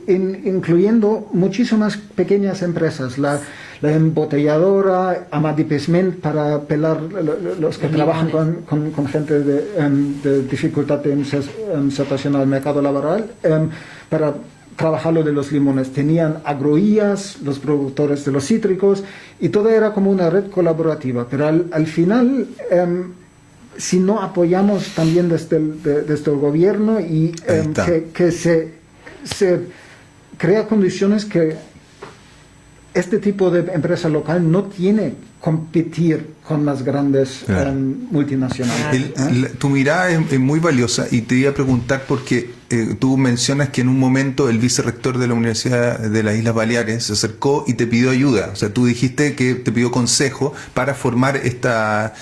S3: incluyendo muchísimas pequeñas empresas, la embotelladora, Amadi Pesment para pelar los que trabajan con gente de dificultad de insertación al mercado laboral, para trabajar lo de los limones. Tenían agroías, los productores de los cítricos, y todo era como una red colaborativa. Pero al final, si no apoyamos también desde el gobierno y que se crea condiciones que este tipo de empresa local no tiene competir con las grandes multinacionales.
S1: Tu mirada es muy valiosa y te iba a preguntar porque tú mencionas que en un momento el vicerrector de la Universidad de las Islas Baleares se acercó y te pidió ayuda. O sea, tú dijiste que te pidió consejo para formar esta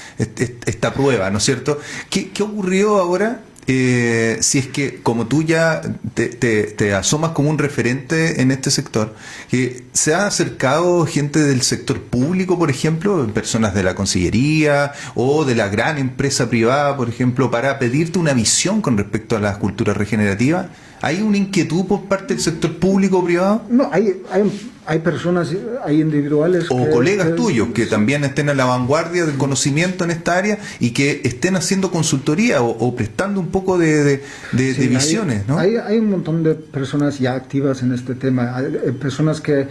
S1: prueba, ¿no es cierto? ¿Qué ocurrió ahora? Si es que, como tú ya te asomas como un referente en este sector, que se ha acercado gente del sector público, por ejemplo, personas de la Consellería o de la gran empresa privada, por ejemplo, para pedirte una visión con respecto a la cultura regenerativa. ¿Hay una inquietud por parte del sector público o privado?
S3: No, hay personas, hay individuales...
S1: O colegas tuyos que también estén a la vanguardia del conocimiento en esta área y que estén haciendo consultoría o prestando un poco de visiones, ¿no?
S3: Hay un montón de personas ya activas en este tema. Hay personas que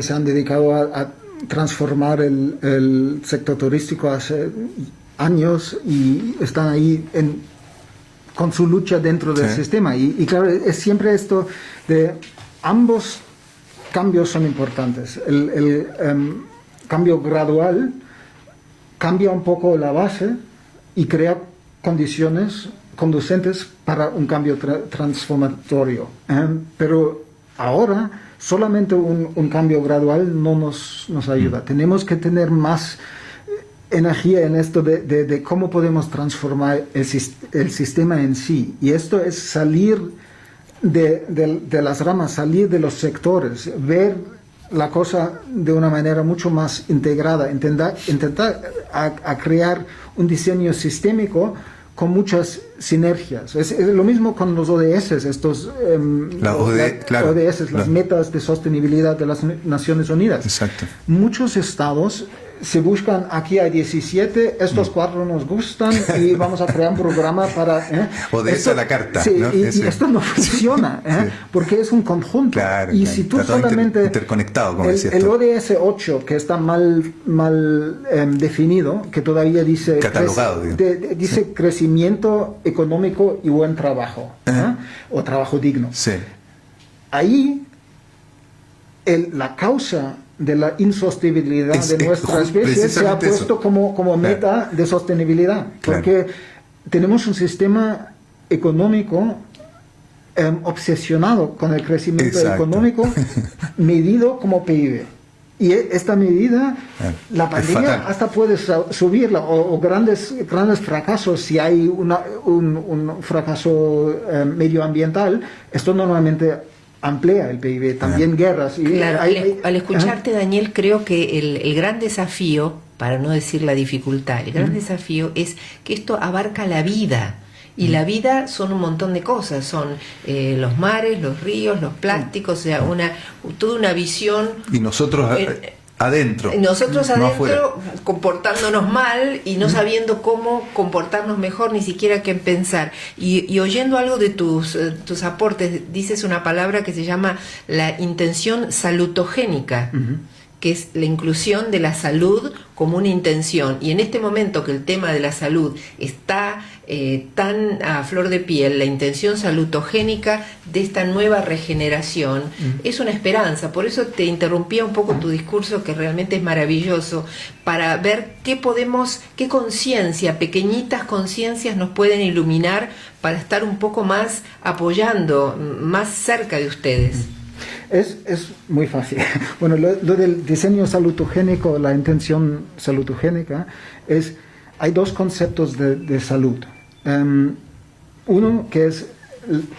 S3: se han dedicado a transformar el sector turístico hace años y están ahí con su lucha dentro del sistema. Y claro, es siempre esto de ambos cambios son importantes. El cambio gradual cambia un poco la base y crea condiciones conducentes para un cambio transformatorio. Pero ahora solamente un cambio gradual no nos ayuda. Tenemos que tener más energía en esto de cómo podemos transformar el sistema en sí. Y esto es salir de las ramas, salir de los sectores, ver la cosa de una manera mucho más integrada, intentar a crear un diseño sistémico con muchas sinergias. Es lo mismo con los ODS, estos ODS, las metas de sostenibilidad de las Naciones Unidas.
S1: Exacto.
S3: Muchos estados se buscan, aquí hay 17, estos 4 nos gustan y vamos a crear un programa para...
S1: ODS
S3: esto,
S1: a la carta.
S3: Sí,
S1: ¿no?
S3: y esto no funciona,
S1: sí.
S3: porque es un conjunto.
S1: Claro,
S3: y
S1: claro.
S3: si tú
S1: Está todo
S3: solamente...
S1: interconectado, como decías
S3: el
S1: tú.
S3: ODS 8, que está mal definido, que todavía dice...
S1: Catalogado,
S3: dice
S1: sí.
S3: Crecimiento económico y buen trabajo, o trabajo digno.
S1: Sí.
S3: Ahí la causa de la insostenibilidad de nuestra especie se ha puesto como meta de sostenibilidad, porque tenemos un sistema económico obsesionado con el crecimiento económico medido como PIB. Y esta medida, la pandemia hasta puede subirla, o grandes fracasos, si hay un fracaso medioambiental, esto normalmente amplía el PIB, también guerras. Y
S2: claro, al escucharte, Daniel, creo que el gran desafío, para no decir la dificultad, el gran desafío es que esto abarca la vida. Y la vida son un montón de cosas, son los mares, los ríos, los plásticos, o sea, toda una visión.
S1: Y nosotros adentro.
S2: Nosotros
S1: no
S2: adentro
S1: afuera.
S2: comportándonos mal y no sabiendo cómo comportarnos mejor, ni siquiera qué pensar. Y oyendo algo de tus aportes, dices una palabra que se llama la intención salutogénica. Que es la inclusión de la salud como una intención. Y en este momento que el tema de la salud está tan a flor de piel, la intención salutogénica de esta nueva regeneración es una esperanza. Por eso te interrumpía un poco tu discurso, que realmente es maravilloso, para ver qué conciencia, pequeñitas conciencias nos pueden iluminar para estar un poco más apoyando, más cerca de ustedes.
S3: Es muy fácil. Bueno, lo del diseño salutogénico, la intención salutogénica, hay 2 conceptos de salud. Uno que es,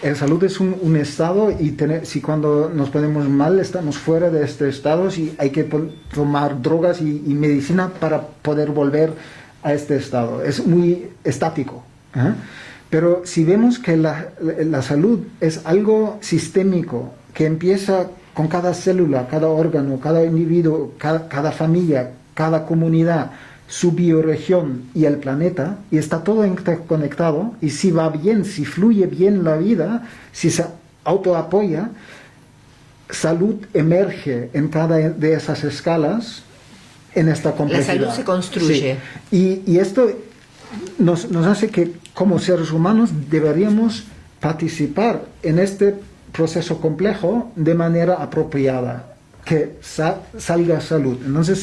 S3: el salud es un estado, y si cuando nos ponemos mal estamos fuera de este estado, y hay que tomar drogas y medicina para poder volver a este estado. Es muy estático. Pero si vemos que la salud es algo sistémico, que empieza con cada célula, cada órgano, cada individuo, cada familia, cada comunidad, su bioregión y el planeta, y está todo interconectado, y si va bien, si fluye bien la vida, si se autoapoya, salud emerge en cada de esas escalas en esta complejidad.
S2: La salud se construye.
S3: Sí. Y esto nos hace que como seres humanos deberíamos participar en este proceso complejo de manera apropiada, que salga salud. Entonces,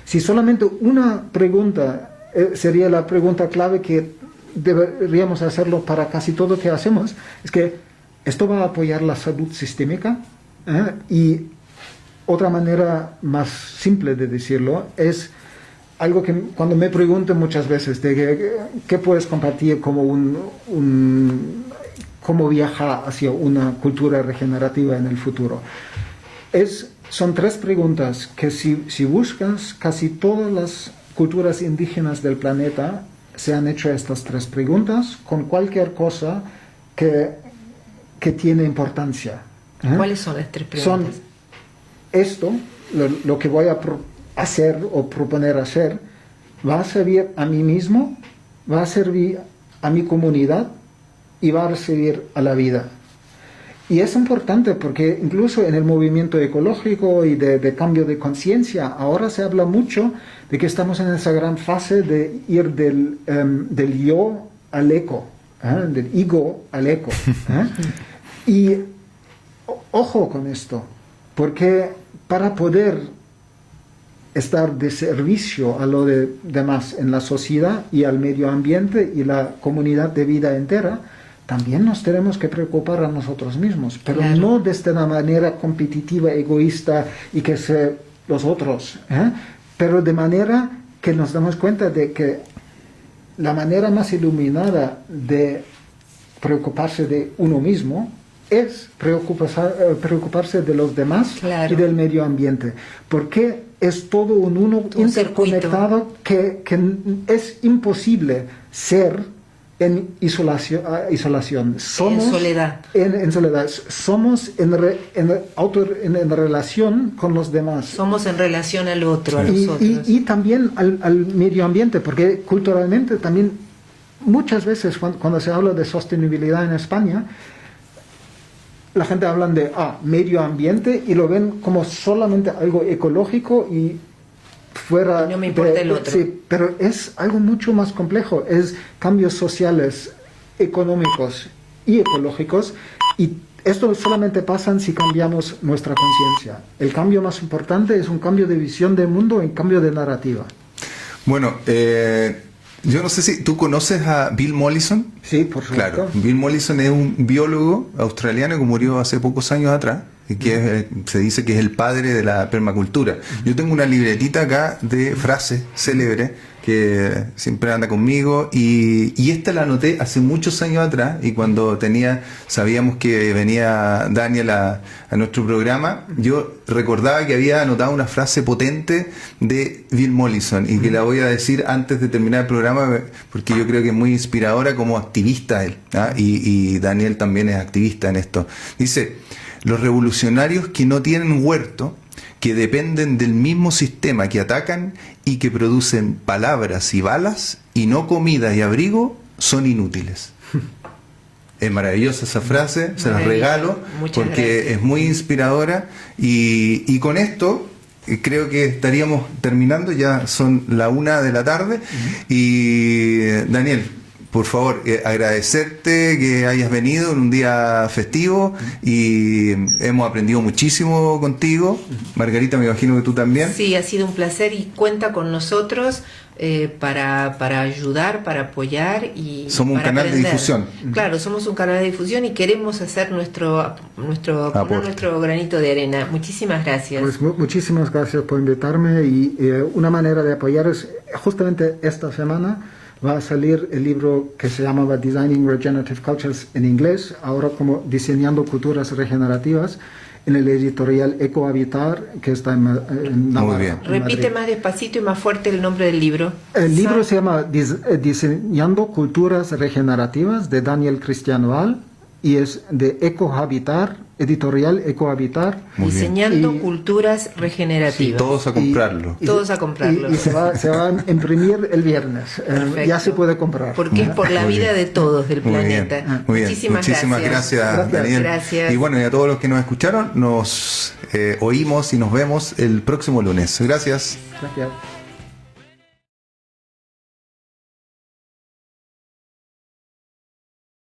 S3: si solamente una pregunta sería la pregunta clave que deberíamos hacerlo para casi todo lo que hacemos, es que esto va a apoyar la salud sistémica, y otra manera más simple de decirlo es algo que cuando me preguntan muchas veces de qué puedes compartir como cómo viajar hacia una cultura regenerativa en el futuro. Son 3 preguntas que si buscas, casi todas las culturas indígenas del planeta se han hecho estas 3 preguntas con cualquier cosa que tiene importancia.
S2: ¿Cuáles son las 3 preguntas?
S3: Son esto, lo que voy a hacer o proponer hacer, ¿va a servir a mí mismo? ¿Va a servir a mi comunidad? Y va a servir a la vida. Y es importante porque incluso en el movimiento ecológico y de cambio de conciencia, ahora se habla mucho de que estamos en esa gran fase de ir del yo al eco, del ego al eco. Y ojo con esto, porque para poder estar de servicio a lo demás en la sociedad y al medio ambiente y la comunidad de vida entera, también nos tenemos que preocupar a nosotros mismos, pero
S2: claro,
S3: no desde una manera competitiva, egoísta y que se los otros, pero de manera que nos damos cuenta de que la manera más iluminada de preocuparse de uno mismo es preocuparse de los demás, claro, y del medio ambiente, porque es todo un interconectado que es imposible ser en isolación. Somos
S2: En soledad.
S3: En soledad. Somos en relación con los demás.
S2: Somos en relación al otro, a
S3: Y,
S2: nosotros.
S3: y también al medio ambiente, porque culturalmente también muchas veces cuando se habla de sostenibilidad en España, la gente habla de medio ambiente y lo ven como solamente algo ecológico y fuera
S2: No me importa el otro.
S3: Sí, pero es algo mucho más complejo, es cambios sociales, económicos y ecológicos, y esto solamente pasa si cambiamos nuestra conciencia. El cambio más importante es un cambio de visión del mundo, un cambio de narrativa.
S1: Bueno, yo no sé si tú conoces a Bill Mollison.
S3: Sí, por supuesto.
S1: Claro, Bill Mollison es un biólogo australiano que murió hace pocos años atrás y que se dice que es el padre de la permacultura. Yo tengo una libretita acá de frases célebres que siempre anda conmigo y esta la anoté hace muchos años atrás, y cuando sabíamos que venía Daniel a nuestro programa, yo recordaba que había anotado una frase potente de Bill Mollison y que la voy a decir antes de terminar el programa porque yo creo que es muy inspiradora como activista él, ¿ah? Y Daniel también es activista en esto. Dice: los revolucionarios que no tienen huerto, que dependen del mismo sistema que atacan y que producen palabras y balas y no comida y abrigo, son inútiles. Es maravillosa esa frase, se la regalo porque
S2: gracias.
S1: es muy inspiradora, y con esto creo que estaríamos terminando, ya son la 1 de la tarde. Y Daniel, por favor, agradecerte que hayas venido en un día festivo, y hemos aprendido muchísimo contigo. Margarita, me imagino que tú también.
S2: Sí, ha sido un placer y cuenta con nosotros para ayudar, para apoyar y
S1: Somos un
S2: para
S1: canal
S2: aprender.
S1: de difusión.
S2: Claro, somos un canal de difusión y queremos hacer poner nuestro granito de arena. Muchísimas gracias.
S3: Pues muchísimas gracias por invitarme, y una manera de apoyar es justamente esta semana va a salir el libro que se llamaba Designing Regenerative Cultures en inglés, ahora como Diseñando Culturas Regenerativas, en el editorial Ecohabitar, que está en Navarra.
S1: Muy bien.
S3: en
S2: Repite
S3: Madrid.
S2: más despacito y más fuerte el nombre del libro.
S3: El libro se llama Diseñando Culturas Regenerativas, de Daniel Cristian Val, y es de Ecohabitar, editorial Ecohabitar.
S1: Muy bien.
S2: Diseñando
S3: Y-
S2: culturas regenerativas.
S1: Todos a comprarlo.
S2: Todos a comprarlo.
S3: Y se va a imprimir el viernes.
S2: Perfecto.
S3: Ya se puede comprar.
S2: Porque es por la
S1: Muy
S2: vida
S1: bien.
S2: de todos del
S1: Muy bien,
S2: planeta.
S1: muy bien. Muchísimas gracias, Daniel.
S2: Gracias.
S1: Y bueno, y a todos los que nos escucharon, nos oímos y nos vemos el próximo lunes. Gracias.
S3: Gracias.